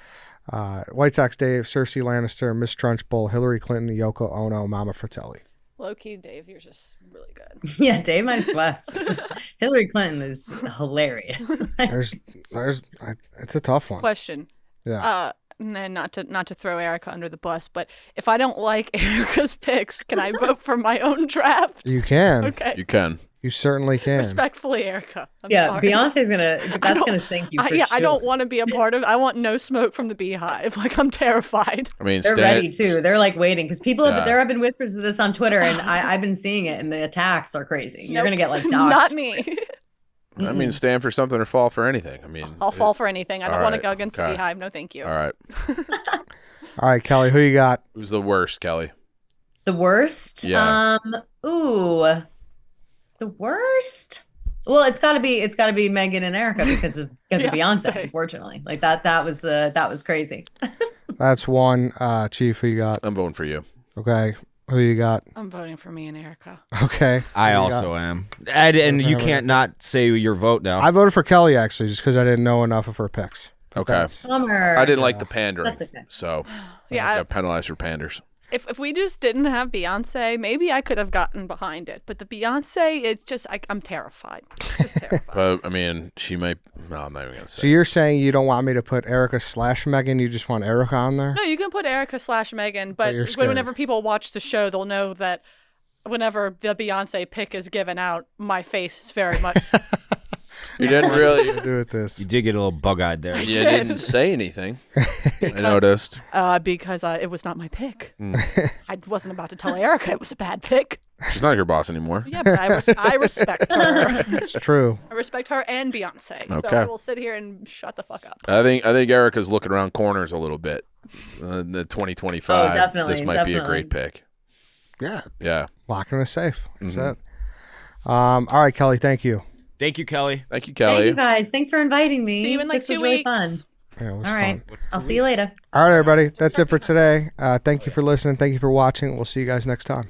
Speaker 1: White Sox Dave, Cersei Lannister, Miss Trunchbull, Hillary Clinton, Yoko Ono, Mama Fratelli.
Speaker 6: Low key, Dave, you're just really good.
Speaker 4: Yeah, Dave might have swept. Hillary Clinton is hilarious.
Speaker 1: It's a tough one.
Speaker 6: Question.
Speaker 1: Yeah.
Speaker 6: And not to throw Erika under the bus, but if I don't like Erika's picks, can I vote for my own draft?
Speaker 1: You can.
Speaker 6: Okay.
Speaker 3: You can.
Speaker 1: You certainly can.
Speaker 6: Respectfully, Erika. I'm
Speaker 4: Yeah,
Speaker 6: sorry.
Speaker 4: Beyonce's gonna sink you. For
Speaker 6: I don't
Speaker 4: sure.
Speaker 6: want to be a part of. I want no smoke from the beehive. Like I'm terrified.
Speaker 3: I mean,
Speaker 4: They're ready too. They're like waiting because people
Speaker 3: Yeah.
Speaker 4: there have been whispers of this on Twitter, and I've been seeing it, and the attacks are crazy. You're
Speaker 6: Nope.
Speaker 4: gonna get like doxxed.
Speaker 6: Not me.
Speaker 3: I mean, stand for something or fall for anything. I mean,
Speaker 6: I'll fall for anything. I don't
Speaker 3: All
Speaker 6: want to
Speaker 3: right,
Speaker 6: go against the
Speaker 3: okay.
Speaker 6: beehive. No, thank you.
Speaker 3: All right.
Speaker 1: All right, Kelly, who you got?
Speaker 3: Who's the worst, Kelly?
Speaker 4: The worst?
Speaker 3: Yeah.
Speaker 4: The worst? Well, it's gotta be Megan and Erika because of
Speaker 6: Yeah,
Speaker 4: Beyonce,
Speaker 6: same.
Speaker 4: unfortunately. Like that was crazy.
Speaker 1: That's one. Chief, who you got?
Speaker 3: I'm voting for you.
Speaker 1: Okay. Who you got?
Speaker 6: I'm voting for me and Erika.
Speaker 1: Okay.
Speaker 5: I
Speaker 1: Who you
Speaker 5: also am. And you
Speaker 1: Okay.
Speaker 5: can't not say your vote now.
Speaker 1: got? I voted for Kelly, actually, just because I didn't know enough of her picks.
Speaker 3: Okay.
Speaker 1: That's-
Speaker 4: Bummer.
Speaker 3: I didn't like the pandering,
Speaker 4: That's okay.
Speaker 3: so
Speaker 6: Yeah,
Speaker 3: I got penalized for panders.
Speaker 6: If we just didn't have Beyonce, maybe I could have gotten behind it. But the Beyonce, it's just I'm terrified. Just terrified.
Speaker 3: But I mean, she might. No, I'm not even gonna
Speaker 1: So
Speaker 3: say.
Speaker 1: you're saying you don't want me to put Erika / Megan? You just want Erika on there?
Speaker 6: No, you can put Erika / Megan, but
Speaker 1: you're scared.
Speaker 6: whenever people watch the show, they'll know that whenever the Beyonce pick is given out, my face is very much.
Speaker 3: You didn't really.
Speaker 1: Do with this.
Speaker 5: You did get a little bug-eyed there.
Speaker 3: You didn't say anything. I noticed.
Speaker 6: Because it was not my pick.
Speaker 3: Mm.
Speaker 6: I wasn't about to tell Erika it was a bad pick.
Speaker 3: She's not your boss anymore.
Speaker 6: Yeah, but I respect her.
Speaker 1: It's true.
Speaker 6: I respect her and Beyonce. So
Speaker 3: Okay.
Speaker 6: I will sit here and shut the fuck up.
Speaker 3: I think Erica's looking around corners a little bit. The 2025.
Speaker 4: Oh, definitely,
Speaker 3: This might be a
Speaker 4: definitely.
Speaker 3: great pick.
Speaker 1: Yeah.
Speaker 3: Yeah.
Speaker 1: Locking us safe. That's
Speaker 3: Mhm.
Speaker 1: it. All right, Kelly. Thank you.
Speaker 5: Thank you, Kelly.
Speaker 3: Thank you,
Speaker 4: Thank
Speaker 3: Kelly.
Speaker 4: you guys. Thanks for inviting me.
Speaker 6: See you in like
Speaker 4: this
Speaker 6: 2
Speaker 4: was really
Speaker 6: weeks.
Speaker 4: fun.
Speaker 1: Yeah, it was
Speaker 4: All right.
Speaker 1: fun.
Speaker 4: I'll see you later.
Speaker 1: All right, everybody. That's it for today. Thank you for listening. Thank you for watching. We'll see you guys next time.